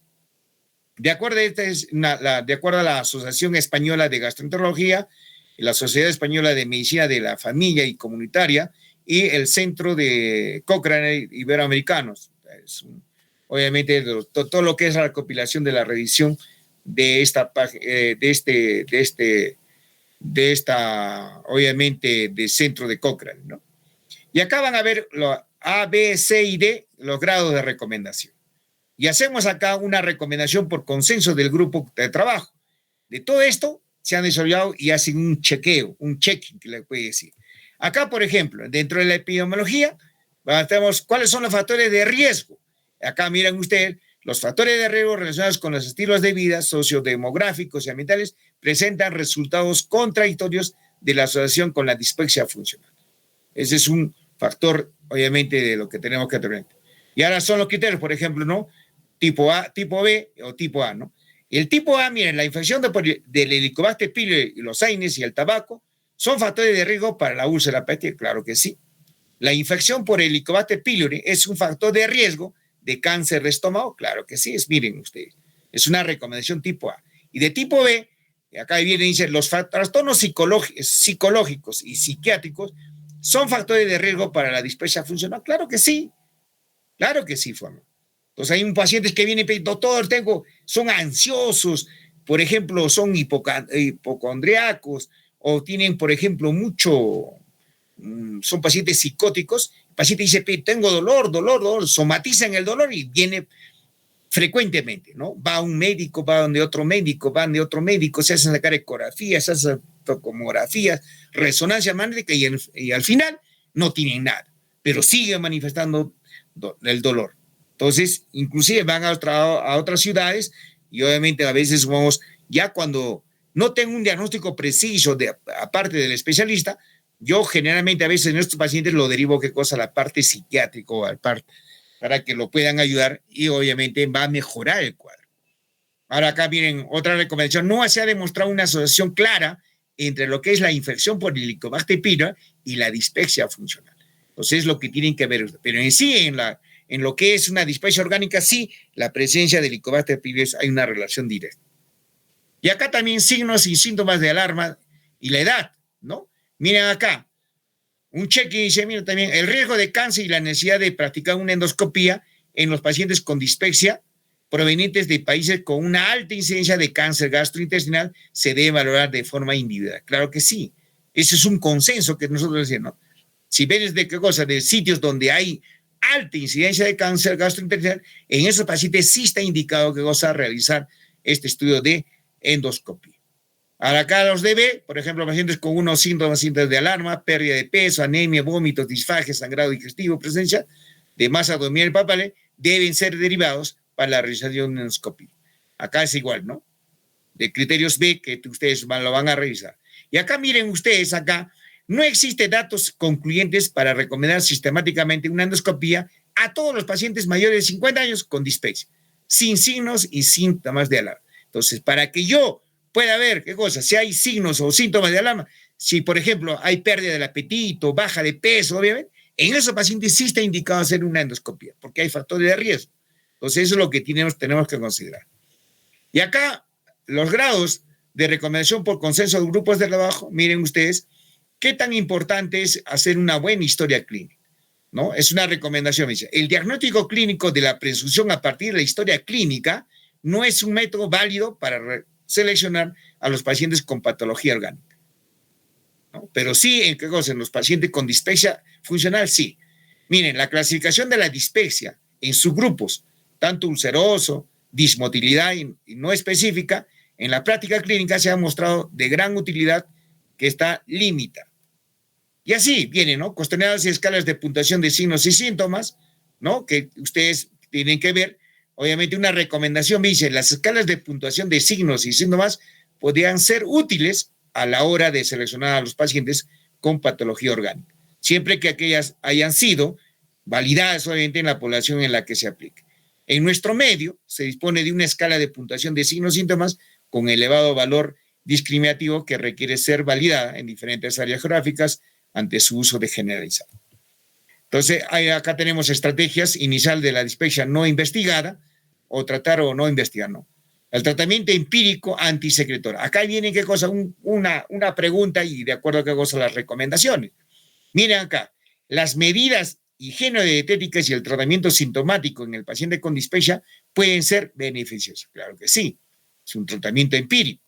De acuerdo a la Asociación Española de Gastroenterología, la Sociedad Española de Medicina de la Familia y Comunitaria y el Centro de Cochrane Iberoamericanos. Obviamente, todo lo que es la recopilación de la revisión de esta, obviamente, de Centro de Cochrane, ¿no? Y acá van a ver lo A, B, C y D, los grados de recomendación. Y hacemos acá una recomendación por consenso del grupo de trabajo. De todo esto se han desarrollado y hacen un chequeo, un checking, que le puede decir. Acá, por ejemplo, dentro de la epidemiología, tenemos cuáles son los factores de riesgo. Acá miren ustedes, los factores de riesgo relacionados con los estilos de vida sociodemográficos y ambientales presentan resultados contradictorios de la asociación con la dispepsia funcional. Ese es un factor, obviamente, de lo que tenemos que tener. Y ahora son los criterios, por ejemplo, ¿no? Tipo A, tipo B o tipo A, ¿no? El tipo A, miren, la infección del Helicobacter pylori y los AINES y el tabaco son factores de riesgo para la úlcera hepática, claro que sí. La infección por Helicobacter pylori es un factor de riesgo de cáncer de estómago, claro que sí, miren ustedes, es una recomendación tipo A. Y de tipo B, acá viene y dice, los trastornos psicológicos y psiquiátricos son factores de riesgo para la dispepsia funcional, claro que sí, Juan. Entonces hay pacientes que vienen y dicen, doctor, son ansiosos, por ejemplo, son hipocondriacos, o tienen, por ejemplo, son pacientes psicóticos. El paciente dice, tengo dolor, somatizan el dolor y viene frecuentemente, ¿no? Va a un médico, van de otro médico, se hacen sacar ecografías, se hacen tocomografías, resonancia magnética y al final no tienen nada, pero siguen manifestando el dolor. Entonces, inclusive van a otras ciudades y obviamente a veces vamos, ya cuando no tengo un diagnóstico preciso aparte del especialista, yo generalmente a veces en estos pacientes lo derivo a la parte psiquiátrica para que lo puedan ayudar y obviamente va a mejorar el cuadro. Ahora acá miren otra recomendación, no se ha demostrado una asociación clara entre lo que es la infección por Helicobacter pylori y la dispepsia funcional. Entonces es lo que tienen que ver, pero en sí en lo que es una dispepsia orgánica, sí, la presencia de Helicobacter pylori hay una relación directa. Y acá también signos y síntomas de alarma y la edad, ¿no? Miren acá, un cheque dice, mira también, el riesgo de cáncer y la necesidad de practicar una endoscopía en los pacientes con dispepsia provenientes de países con una alta incidencia de cáncer gastrointestinal se debe valorar de forma individual. Claro que sí, ese es un consenso que nosotros decimos, ¿no? Si ves de sitios donde hay alta incidencia de cáncer gastrointestinal, en esos pacientes sí está indicado que realizar este estudio de endoscopía. Ahora acá los DB, por ejemplo, pacientes con unos síntomas de alarma, pérdida de peso, anemia, vómitos, disfagia, sangrado digestivo, presencia de masa abdominal palpable, deben ser derivados para la realización de una endoscopía. Acá es igual, ¿no? De criterios B que ustedes lo van a revisar. Y acá miren ustedes, acá no existen datos concluyentes para recomendar sistemáticamente una endoscopía a todos los pacientes mayores de 50 años con dispepsia, sin signos y síntomas de alarma. Entonces, para que yo pueda ver si hay signos o síntomas de alarma, si por ejemplo hay pérdida del apetito, baja de peso, obviamente, en esos pacientes sí está indicado hacer una endoscopía, porque hay factores de riesgo. Entonces, eso es lo que tenemos que considerar. Y acá, los grados de recomendación por consenso de grupos de trabajo, miren ustedes, qué tan importante es hacer una buena historia clínica, ¿no? Es una recomendación, dice, el diagnóstico clínico de la presunción a partir de la historia clínica no es un método válido para seleccionar a los pacientes con patología orgánica, ¿no? Pero sí, en los pacientes con dispepsia funcional, sí. Miren, la clasificación de la dispepsia en subgrupos, tanto ulceroso, dismotilidad y no específica, en la práctica clínica se ha mostrado de gran utilidad que está limitada. Y así vienen, ¿no? Cuestionarios y escalas de puntuación de signos y síntomas, ¿no? Que ustedes tienen que ver. Obviamente una recomendación dice, las escalas de puntuación de signos y síntomas podrían ser útiles a la hora de seleccionar a los pacientes con patología orgánica, siempre que aquellas hayan sido validadas obviamente en la población en la que se aplique. En nuestro medio se dispone de una escala de puntuación de signos y síntomas con elevado valor discriminativo que requiere ser validada en diferentes áreas geográficas ante su uso de generalizado. Entonces, acá tenemos estrategias inicial de la dispepsia no investigada o tratar o no investigar, ¿no? El tratamiento empírico antisecretor. Acá viene qué cosa, una pregunta y de acuerdo a qué cosa las recomendaciones. Miren acá, las medidas higienodietéticas y el tratamiento sintomático en el paciente con dispepsia pueden ser beneficiosos. Claro que sí, es un tratamiento empírico,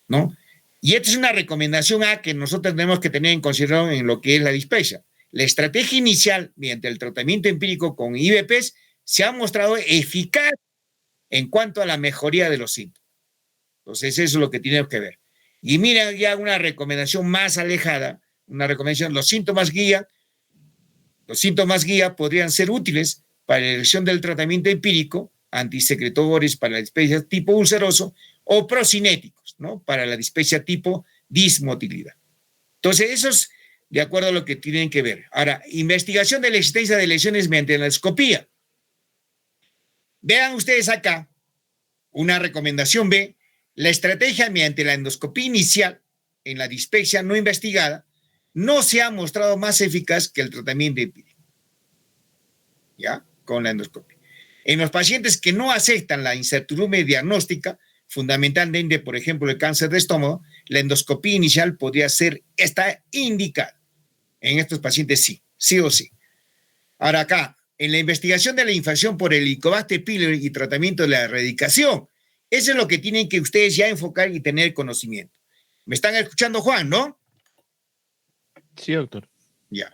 ¿no? Y esta es una recomendación A que nosotros tenemos que tener en consideración en lo que es la dispepsia. La estrategia inicial mediante el tratamiento empírico con IVPs se ha mostrado eficaz en cuanto a la mejoría de los síntomas. Entonces, eso es lo que tenemos que ver. Y mira ya una recomendación más alejada, una recomendación, los síntomas guía podrían ser útiles para la elección del tratamiento empírico, antisecretores para la dispepsia tipo ulceroso o procinéticos, ¿no? Para la dispepsia tipo dismotilidad. Entonces, eso es de acuerdo a lo que tienen que ver. Ahora, investigación de la existencia de lesiones mediante endoscopía. Vean ustedes acá una recomendación B, la estrategia mediante la endoscopía inicial en la dispepsia no investigada no se ha mostrado más eficaz que el tratamiento empírico. ¿Ya? Con la endoscopia. En los pacientes que no aceptan la incertidumbre diagnóstica, fundamentalmente, por ejemplo, el cáncer de estómago, la endoscopía inicial podría ser esta indicada. En estos pacientes sí, sí o sí. Ahora acá, en la investigación de la infección por el Helicobacter pylori y tratamiento de la erradicación, eso es lo que tienen que ustedes ya enfocar y tener conocimiento. ¿Me están escuchando, Juan, no? Sí, doctor. Ya.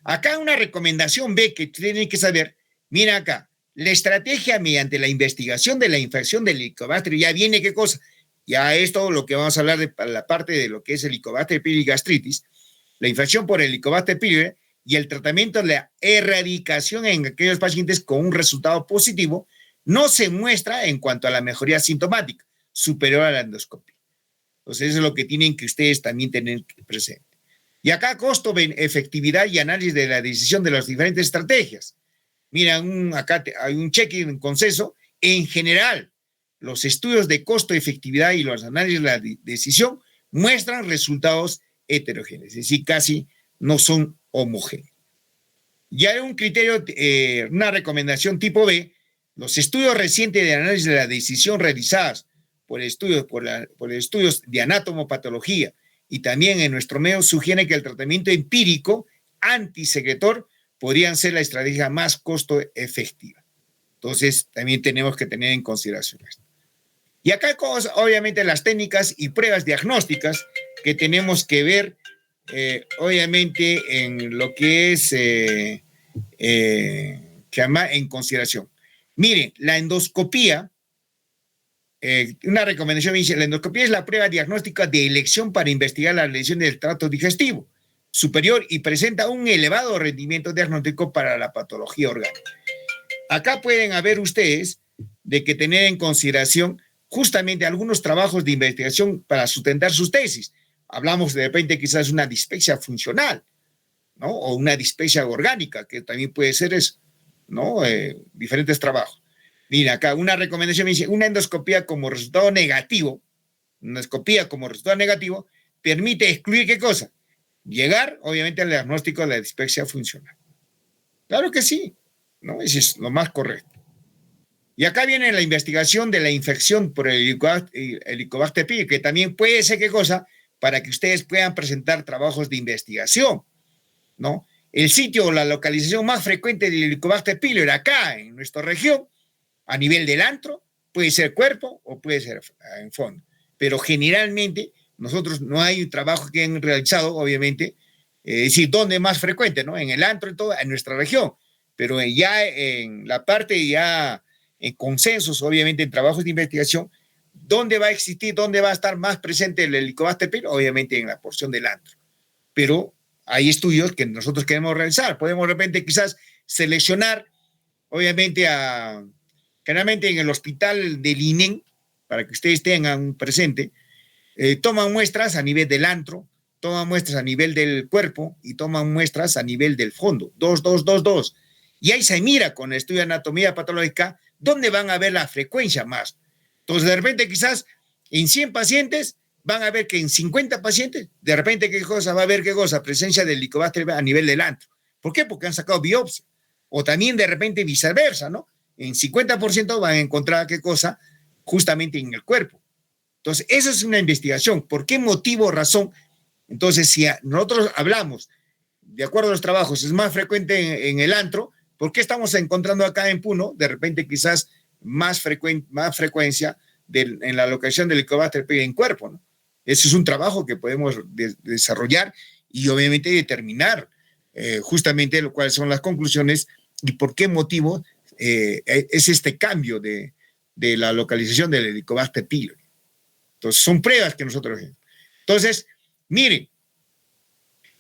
Acá una recomendación B que tienen que saber, mira acá, la estrategia mediante la investigación de la infección del Helicobacter, ya viene qué cosa, ya es todo lo que vamos a hablar de la parte de lo que es el Helicobacter pylori gastritis, la infección por el Helicobacter pylori y el tratamiento de la erradicación en aquellos pacientes con un resultado positivo no se muestra en cuanto a la mejoría sintomática superior a la endoscopia. Entonces, eso es lo que tienen que ustedes también tener presente. Y acá costo, efectividad y análisis de la decisión de las diferentes estrategias. Mira, acá hay un cheque en consenso. En general, los estudios de costo-efectividad y los análisis de la decisión muestran resultados heterogéneos, es decir, casi no son homogéneos. Ya hay un criterio, una recomendación tipo B, los estudios recientes de análisis de la decisión realizados por estudios de anatomopatología y también en nuestro medio sugieren que el tratamiento empírico antisecretor podrían ser la estrategia más costo efectiva. Entonces, también tenemos que tener en consideración esto. Y acá, obviamente, las técnicas y pruebas diagnósticas que tenemos que ver, obviamente, en lo que es en consideración. Miren, la endoscopía, una recomendación me dice, la endoscopía es la prueba diagnóstica de elección para investigar la lesión del tracto digestivo superior y presenta un elevado rendimiento diagnóstico para la patología orgánica. Acá pueden haber ustedes de que tener en consideración justamente algunos trabajos de investigación para sustentar sus tesis. Hablamos de repente quizás una dispepsia funcional, ¿no? O una dispepsia orgánica, que también puede ser eso, ¿no? Diferentes trabajos. Mira, acá una recomendación me dice, una endoscopía como resultado negativo, permite excluir ¿qué cosa? Llegar, obviamente, al diagnóstico de la dispepsia funcional. Claro que sí, ¿no? Eso es lo más correcto. Y acá viene la investigación de la infección por el Helicobacter pylori, que también puede ser ¿qué cosa? Para que ustedes puedan presentar trabajos de investigación, ¿no? El sitio o la localización más frecuente del Helicobacter pylori acá en nuestra región, a nivel del antro, puede ser cuerpo o puede ser en fondo. Pero generalmente nosotros no hay un trabajo que han realizado, obviamente, es decir, ¿dónde más frecuente? ¿No? En el antro, en nuestra región. Pero ya en la parte ya en consensos, obviamente, en trabajos de investigación, ¿dónde va a existir, dónde va a estar más presente el Helicobacter pylori? Obviamente en la porción del antro. Pero hay estudios que nosotros queremos realizar. Podemos de repente quizás seleccionar, obviamente, generalmente en el hospital del INEN, para que ustedes tengan presente, toman muestras a nivel del antro, toman muestras a nivel del cuerpo y toman muestras a nivel del fondo. 2. Y ahí se mira con el estudio de anatomía patológica dónde van a ver la frecuencia más. Entonces, de repente, quizás en 100 pacientes van a ver que en 50 pacientes, de repente, ¿qué cosa va a haber? ¿Qué cosa? Presencia del Helicobacter a nivel del antro. ¿Por qué? Porque han sacado biopsia. O también, de repente, viceversa, ¿no? En 50% van a encontrar, ¿qué cosa? justamente en el cuerpo. Entonces, esa es una investigación. ¿Por qué motivo o razón? Entonces, si nosotros hablamos, de acuerdo a los trabajos, es más frecuente en el antro, ¿por qué estamos encontrando acá en Puno, de repente quizás más frecuencia en la localización del Helicobacter pylori en cuerpo, ¿no? Eso es un trabajo que podemos desarrollar y obviamente determinar justamente cuáles son las conclusiones y por qué motivo es este cambio de la localización del Helicobacter pylori. Entonces, son pruebas que nosotros hacemos. Entonces, miren,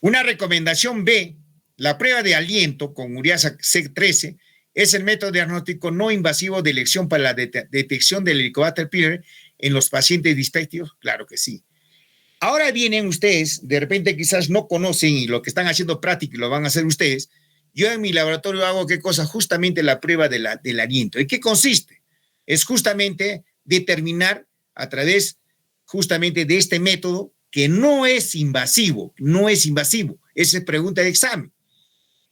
una recomendación B, la prueba de aliento con ureasa C13 es el método diagnóstico no invasivo de elección para la detección del Helicobacter pylori en los pacientes dispépticos. Claro que sí. Ahora vienen ustedes, de repente quizás no conocen y lo que están haciendo práctica y lo van a hacer ustedes. Yo en mi laboratorio hago ¿qué cosa? Justamente la prueba del aliento. ¿En qué consiste? Es justamente determinar a través justamente de este método que no es invasivo, esa es pregunta de examen.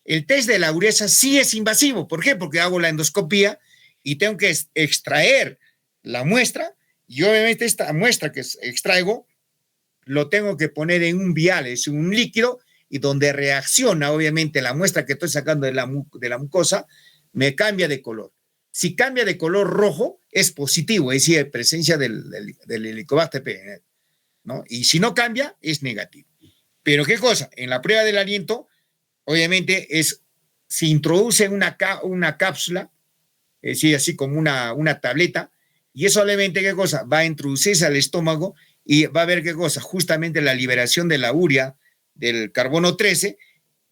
El test de la ureasa sí es invasivo. ¿Por qué? Porque hago la endoscopía y tengo que extraer la muestra y obviamente esta muestra que extraigo lo tengo que poner en un vial, es un líquido y donde reacciona obviamente la muestra que estoy sacando de la mucosa, me cambia de color. Si cambia de color rojo, es positivo, es decir, presencia del Helicobacter pylori, ¿no? Y si no cambia, es negativo. Pero ¿qué cosa? En la prueba del aliento, obviamente, se introduce una cápsula, es decir, así como una tableta, y eso obviamente, ¿qué cosa? Va a introducirse al estómago y va a ver, ¿qué cosa? Justamente la liberación de la urea, del carbono 13,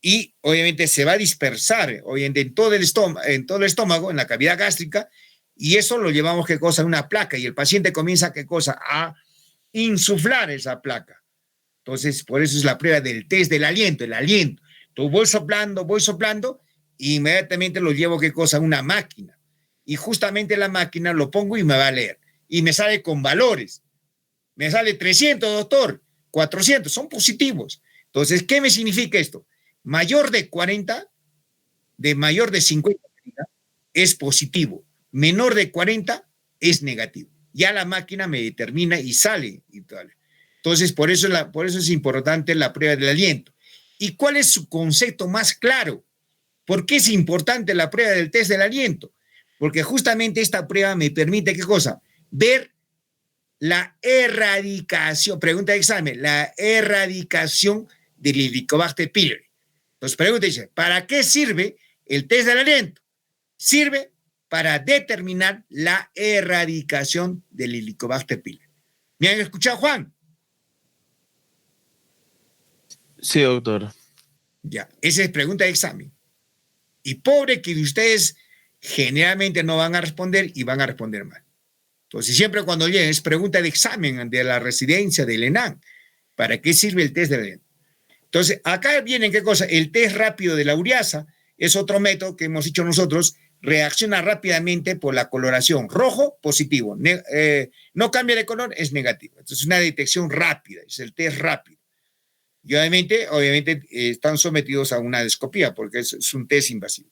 y obviamente se va a dispersar, obviamente, en todo el estómago, en la cavidad gástrica, y eso lo llevamos, ¿qué cosa? Una placa, y el paciente comienza, ¿qué cosa? A insuflar esa placa. Entonces, por eso es la prueba del test del aliento, el aliento. Entonces, voy soplando, y inmediatamente lo llevo, ¿qué cosa? Una máquina. Y justamente la máquina lo pongo y me va a leer. Y me sale con valores. Me sale 300, doctor, 400, son positivos. Entonces, ¿qué me significa esto? Mayor de 40, mayor de 50 es positivo. Menor de 40 es negativo. Ya la máquina me determina y sale. Y tal. Entonces, por eso es importante la prueba del aliento. ¿Y cuál es su concepto más claro? ¿Por qué es importante la prueba del test del aliento? Porque justamente esta prueba me permite, ¿qué cosa? Ver la erradicación, pregunta de examen, la erradicación del Helicobacter pylori. Entonces, pregunta dice, ¿para qué sirve el test del aliento? Sirve para determinar la erradicación del Helicobacter pylori. ¿Me han escuchado, Juan? Sí, doctor. Ya, esa es pregunta de examen. Y pobre que ustedes generalmente no van a responder y van a responder mal. Entonces, siempre cuando lleguen es pregunta de examen de la residencia del ENAM. ¿Para qué sirve el test de aliento? Entonces, acá viene, ¿qué cosa? El test rápido de la ureasa es otro método que hemos hecho nosotros, reacciona rápidamente por la coloración. Rojo, positivo. No cambia de color, es negativo. Entonces, es una detección rápida, es el test rápido. Y obviamente están sometidos a una endoscopía porque es un test invasivo.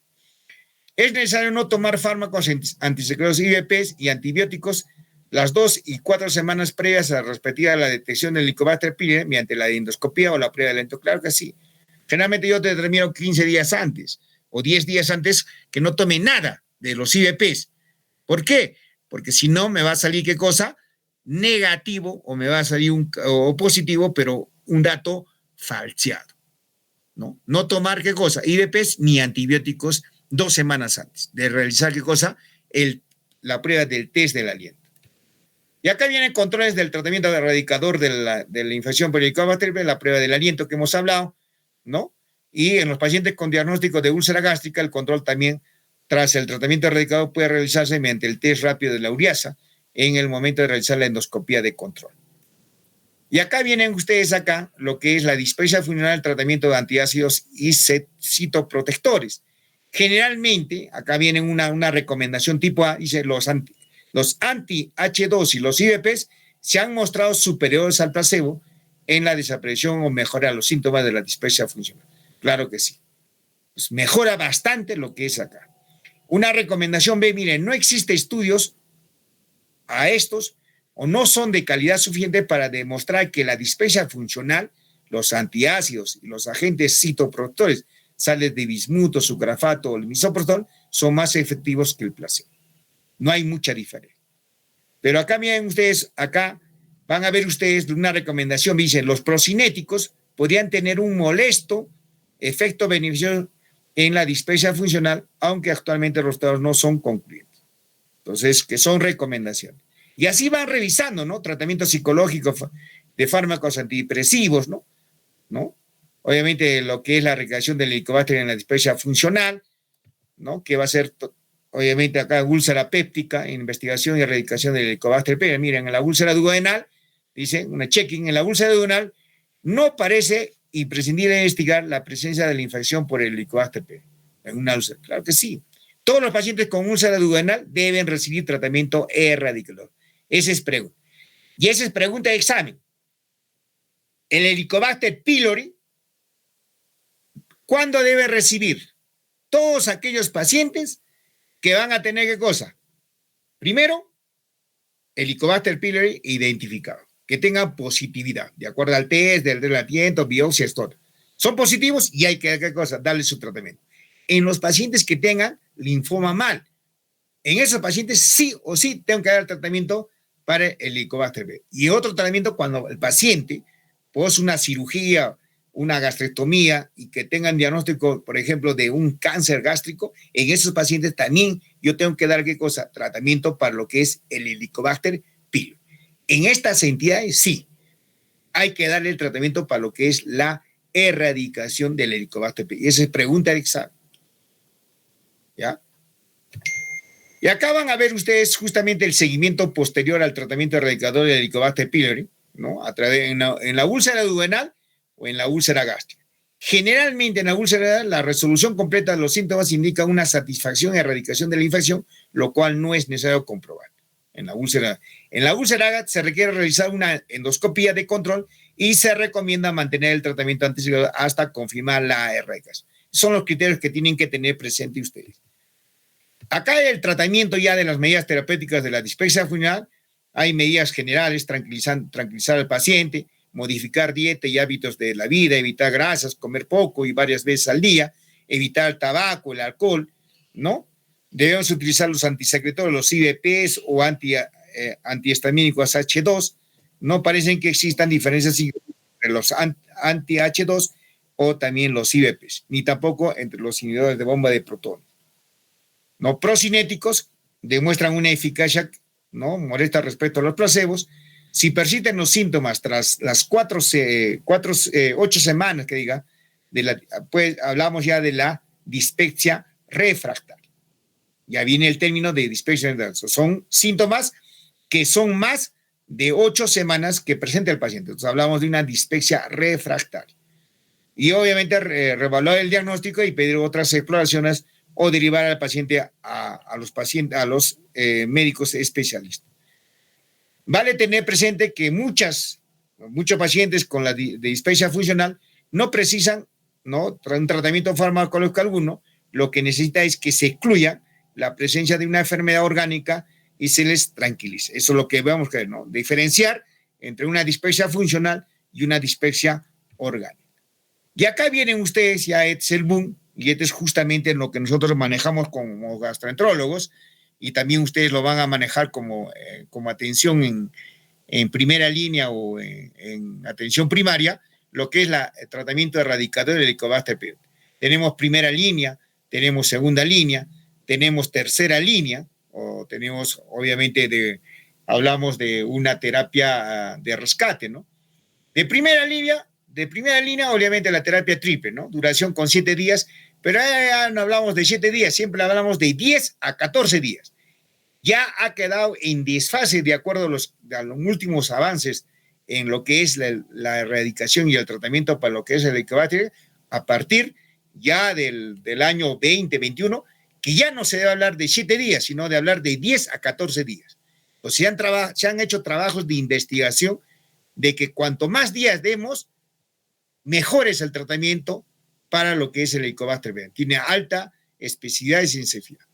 Es necesario no tomar fármacos antisecretos IVPs y antibióticos las 2 y 4 semanas previas a la respectiva la detección del Helicobacter pylori mediante la endoscopía o la prueba de aliento. Claro que sí. Generalmente yo te determino 15 días antes o 10 días antes que no tome nada de los IVPs. ¿Por qué? Porque si no me va a salir, ¿qué cosa? Negativo o me va a salir o positivo, pero un dato falseado. No tomar, ¿qué cosa? IVPs ni antibióticos 2 semanas antes de realizar, ¿qué cosa? La prueba del test del aliento. Y acá vienen controles del tratamiento de erradicador de la infección por Helicobacter, la prueba del aliento que hemos hablado, ¿no? Y en los pacientes con diagnóstico de úlcera gástrica, el control también, tras el tratamiento erradicador, puede realizarse mediante el test rápido de la ureasa en el momento de realizar la endoscopía de control. Y acá vienen ustedes lo que es la dispesia funcional, el tratamiento de antiácidos y citoprotectores. Generalmente, acá vienen una recomendación tipo A, dice los anti-H2 y los IVPs se han mostrado superiores al placebo en la desaparición o mejora de los síntomas de la dispesia funcional. Claro que sí. Pues mejora bastante lo que es acá. Una recomendación B, miren, no existe estudios a estos o no son de calidad suficiente para demostrar que la dispepsia funcional, los antiácidos y los agentes citoprotectores, sales de bismuto, sucrafato o el misoprostol, son más efectivos que el placebo. No hay mucha diferencia. Pero acá miren ustedes, acá van a ver ustedes una recomendación, dicen, los procinéticos podrían tener un molesto efecto beneficioso en la dispepsia funcional, aunque actualmente los resultados no son concluyentes. Entonces, que son recomendaciones. Y así van revisando, ¿no? Tratamiento psicológico de fármacos antidepresivos, ¿no? Obviamente lo que es la recreación del helicobacter en la dispepsia funcional, ¿no? Que va a ser, obviamente acá, úlcera péptica, investigación y erradicación del helicobacter pylori. Miren, en la úlcera duodenal, dice, una checking, en la úlcera duodenal no parece imprescindible investigar la presencia de la infección por el helicobacter pylori en una úlcera. Claro que sí. Todos los pacientes con úlcera duodenal deben recibir tratamiento erradicador. Esa es pregunta. Y esa es pregunta de examen. El Helicobacter pylori, ¿cuándo debe recibir? Todos aquellos pacientes que van a tener, ¿qué cosa? Primero, Helicobacter pylori identificado, que tengan positividad, de acuerdo al test, del relatiento, biopsias, todo. Son positivos y hay que, ¿qué cosa? Darle su tratamiento. En los pacientes que tengan linfoma mal, en esos pacientes sí o sí tengo que dar tratamiento para el Helicobacter pylori. Y otro tratamiento cuando el paciente posee una cirugía, una gastrectomía y que tengan diagnóstico, por ejemplo, de un cáncer gástrico, en esos pacientes también yo tengo que dar, ¿qué cosa? Tratamiento para lo que es el Helicobacter pylori. En estas entidades sí, hay que darle el tratamiento para lo que es la erradicación del Helicobacter pylori. Esa es pregunta de examen. ¿Ya? Y acá van a ver ustedes justamente el seguimiento posterior al tratamiento erradicador del Helicobacter pylori, ¿no? A través en la úlcera duodenal o en la úlcera gástrica. Generalmente en la úlcera la resolución completa de los síntomas indica una satisfacción y erradicación de la infección, lo cual no es necesario comprobar. En la úlcera se requiere realizar una endoscopía de control y se recomienda mantener el tratamiento anticipado hasta confirmar la erradicación. Son los criterios que tienen que tener presente ustedes. Acá el tratamiento ya de las medidas terapéuticas de la dispepsia funcional, hay medidas generales, tranquilizar al paciente, modificar dieta y hábitos de la vida, evitar grasas, comer poco y varias veces al día, evitar el tabaco, el alcohol, ¿no? Debemos utilizar los antisecretorios, los IVPs o antihistamínicos H2. No parecen que existan diferencias entre los anti-H2 o también los IVPs, ni tampoco entre los inhibidores de bomba de protones. No, procinéticos demuestran una eficacia, ¿no? Molesta respecto a los placebos. Si persisten los síntomas tras las 8 semanas, que diga, pues hablamos ya de la dispepsia refractaria. Ya viene el término de dispepsia refractaria. Son síntomas que son más de 8 semanas que presenta el paciente. Entonces hablamos de una dispepsia refractaria. Y obviamente reevaluar el diagnóstico y pedir otras exploraciones o derivar al paciente a los médicos especialistas. Vale tener presente que muchos pacientes con la dispepsia funcional no precisan, ¿no?, un tratamiento farmacológico alguno. Lo que necesita es que se excluya la presencia de una enfermedad orgánica y se les tranquilice. Eso es lo que vamos a ver, ¿no? Diferenciar entre una dispepsia funcional y una dispepsia orgánica. Y acá vienen ustedes, ya este es el boom, y este es justamente lo que nosotros manejamos como gastroenterólogos, y también ustedes lo van a manejar como atención en primera línea o en atención primaria, lo que es el tratamiento erradicador del Helicobacter pylori. Tenemos primera línea, tenemos segunda línea, tenemos tercera línea, o tenemos, obviamente, hablamos de una terapia de rescate, ¿no? De primera línea, obviamente la terapia triple, ¿no? Duración con 7 días, pero ya no hablamos de 7 días, siempre hablamos de 10 a 14 días. Ya ha quedado en desfase de acuerdo a los últimos avances en lo que es la erradicación y el tratamiento para lo que es el Helicobacter a partir ya del año 2021, que ya no se debe hablar de 7 días, sino de hablar de 10 a 14 días. Pues se han hecho trabajos de investigación de que cuanto más días demos, mejor es el tratamiento para lo que es el Helicobacter pylori. Tiene alta especificidad y sensibilidad.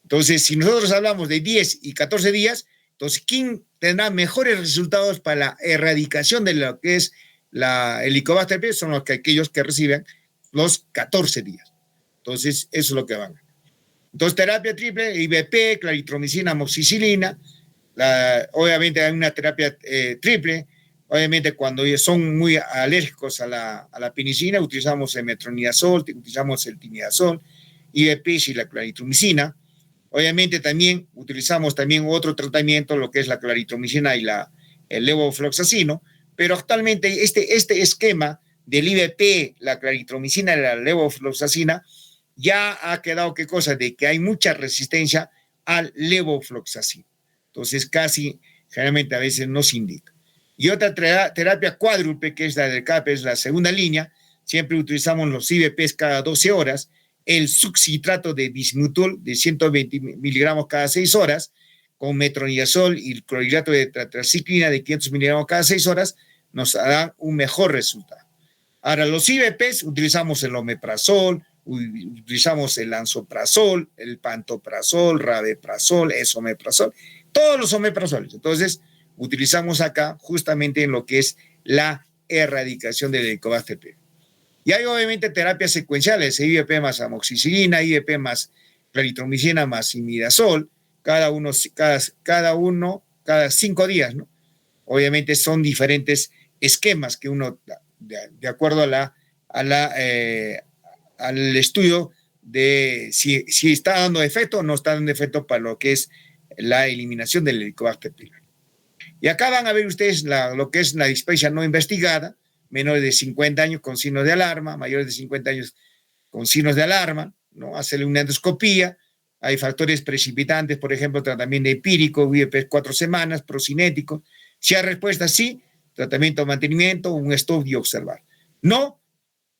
Entonces, si nosotros hablamos de 10 y 14 días, entonces, ¿quién tendrá mejores resultados para la erradicación de lo que es el Helicobacter pylori? Son aquellos que reciben los 14 días. Entonces, eso es lo que van. Entonces, terapia triple, IVP, claritromicina, amoxicilina. Obviamente hay una terapia triple. Obviamente cuando son muy alérgicos a la penicilina, utilizamos el metronidazol, utilizamos el timidazol, IVP y la claritromicina. Obviamente también utilizamos también otro tratamiento, lo que es la claritromicina y el levofloxacino, pero actualmente este esquema del IVP, la claritromicina y la levofloxacina ya ha quedado, ¿qué cosa? De que hay mucha resistencia al levofloxacino. Entonces casi, generalmente a veces no se indica. Y otra terapia cuádruple, que es la del CAP, es la segunda línea, siempre utilizamos los IVPs cada 12 horas, el succitrato de bismutul de 120 miligramos cada 6 horas, con metronidazol y el clorhidrato de tetraciclina de 500 miligramos cada 6 horas, nos dan un mejor resultado. Ahora, los IVPs utilizamos el omeprazol, utilizamos el lansoprazol, el pantoprazol, rabeprazol, esomeprazol, todos los omeprazoles. Entonces, utilizamos acá justamente en lo que es la erradicación del Helicobacter pylori. Y hay obviamente terapias secuenciales, IVP más amoxicilina, IVP más claritromicina más imidazol, cada 5 días, ¿no? Obviamente son diferentes esquemas que uno, de acuerdo al estudio de si está dando efecto o no está dando efecto para lo que es la eliminación del Helicobacter pylori. Y acá van a ver ustedes lo que es la dispepsia no investigada, menores de 50 años con signos de alarma, mayores de 50 años con signos de alarma, ¿no? Hacerle una endoscopía. Hay factores precipitantes, por ejemplo, tratamiento empírico, IVP 4 semanas, procinético. Si hay respuesta, sí, tratamiento de mantenimiento, un stop y observar. No,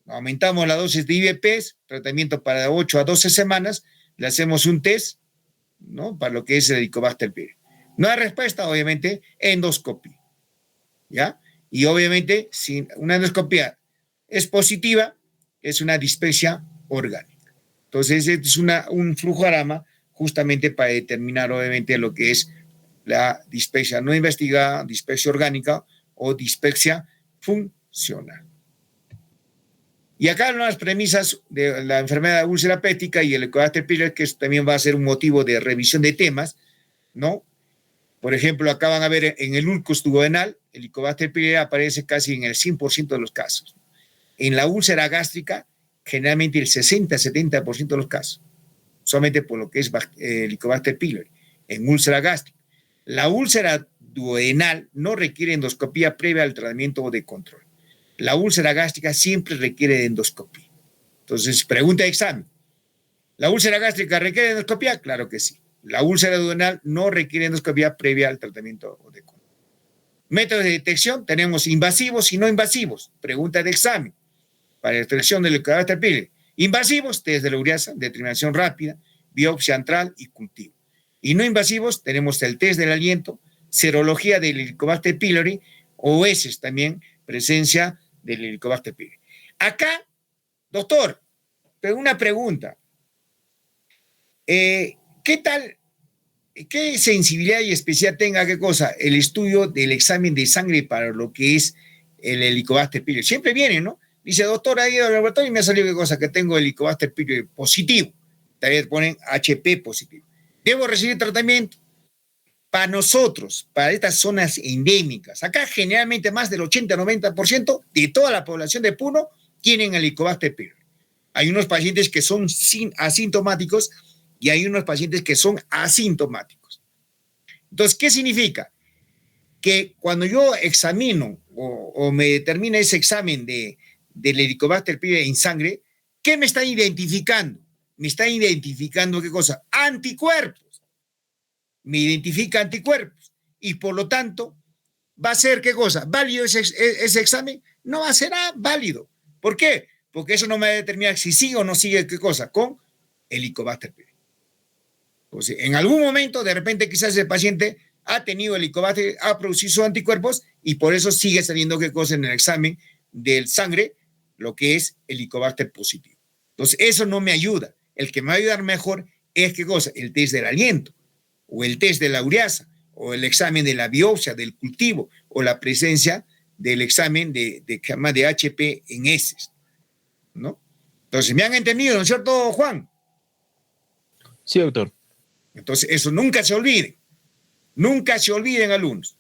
aumentamos la dosis de IVPs, tratamiento para 8 a 12 semanas, le hacemos un test, ¿no? Para lo que es el Helicobacter pylori. No hay respuesta, obviamente, endoscopía, ¿ya? Y obviamente, si una endoscopía es positiva, es una dispepsia orgánica. Entonces, es un flujograma justamente para determinar, obviamente, lo que es la dispepsia no investigada, dispepsia orgánica o dispepsia funcional. Y acá las premisas de la enfermedad de úlcera péptica y el Helicobacter pylori, que también va a ser un motivo de revisión de temas, ¿no? Por ejemplo, acá van a ver en el ulcus duodenal, el Helicobacter pylori aparece casi en el 100% de los casos. En la úlcera gástrica, generalmente el 60-70% de los casos, solamente por lo que es el Helicobacter pylori, en úlcera gástrica. La úlcera duodenal no requiere endoscopía previa al tratamiento o de control. La úlcera gástrica siempre requiere de endoscopía. Entonces, pregunta de examen. ¿La úlcera gástrica requiere de endoscopía? Claro que sí. La úlcera duodenal no requiere endoscopía previa al tratamiento o de control. Métodos de detección, tenemos invasivos y no invasivos. Pregunta de examen para la detección del Helicobacter pylori. Invasivos, test de la ureasa, determinación rápida, biopsia antral y cultivo. Y no invasivos, tenemos el test del aliento, serología del Helicobacter pylori, o heces también, presencia del Helicobacter pylori. Acá, doctor, una pregunta. ¿Qué tal, qué sensibilidad y especial tenga, qué cosa, el estudio del examen de sangre para lo que es el Helicobacter pylori? Siempre viene, ¿no? Dice, doctor, ha ido al laboratorio y me ha salido qué cosa, que tengo el Helicobacter pylori positivo. También ponen HP positivo. ¿Debo recibir tratamiento? Para nosotros, para estas zonas endémicas, acá generalmente más del 80-90% de toda la población de Puno tienen el Helicobacter pylori. Hay unos pacientes que son asintomáticos y hay unos pacientes que son asintomáticos. Entonces, ¿qué significa? Que cuando yo examino o me determina ese examen del Helicobacter pylori en sangre, ¿qué me está identificando? Me está identificando, ¿qué cosa? Anticuerpos. Me identifica anticuerpos y por lo tanto va a ser, ¿qué cosa? ¿Válido ese examen? No va a ser válido. ¿Por qué? Porque eso no me va a determinar si sigue o no sigue, ¿qué cosa? Con el Helicobacter pylori. Entonces, en algún momento, de repente, quizás el paciente ha tenido el Helicobacter, ha producido sus anticuerpos y por eso sigue saliendo, ¿qué cosa? En el examen del sangre, lo que es el Helicobacter positivo. Entonces, eso no me ayuda. El que me va a ayudar mejor es ¿qué cosa? El test del aliento, o el test de la ureasa, o el examen de la biopsia del cultivo, o la presencia del examen de HP en heces, ¿no? Entonces, ¿me han entendido, no es cierto, Juan? Sí, doctor. Entonces, eso nunca se olviden, alumnos.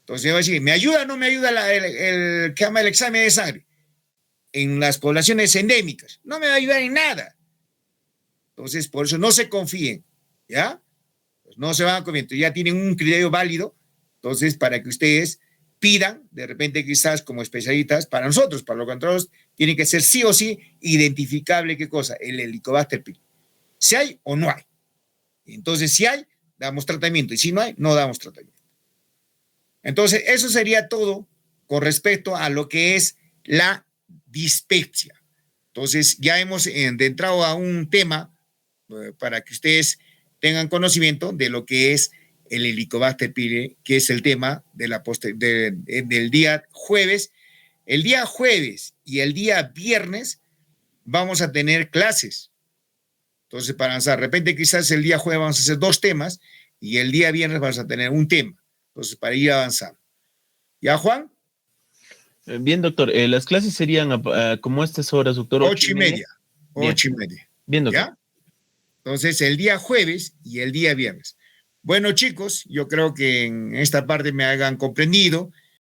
Entonces, va a decir, ¿me ayuda o no me ayuda el examen de sangre? En las poblaciones endémicas, no me va a ayudar en nada. Entonces, por eso no se confíen, ¿ya? Pues no se van a confiar, ya tienen un criterio válido, entonces, para que ustedes pidan, de repente quizás como especialistas, para nosotros, para los controles, tiene que ser sí o sí identificable, ¿qué cosa? El Helicobacter pylori. Si hay o no hay. Entonces, si hay, damos tratamiento, y si no hay, no damos tratamiento. Entonces, eso sería todo con respecto a lo que es la dispepsia. Entonces, ya hemos entrado a un tema para que ustedes tengan conocimiento de lo que es el Helicobacter pylori, que es el tema del día jueves. El día jueves y el día viernes vamos a tener clases. Entonces, para avanzar, de repente quizás el día jueves vamos a hacer 2 temas y el día viernes vamos a tener un tema. Entonces, para ir avanzando. ¿Ya, Juan? Bien, doctor. Las clases serían como a estas horas, doctor. 8:30. Bien. 8:30. Bien, doctor. ¿Ya? Entonces, el día jueves y el día viernes. Bueno, chicos, yo creo que en esta parte me hayan comprendido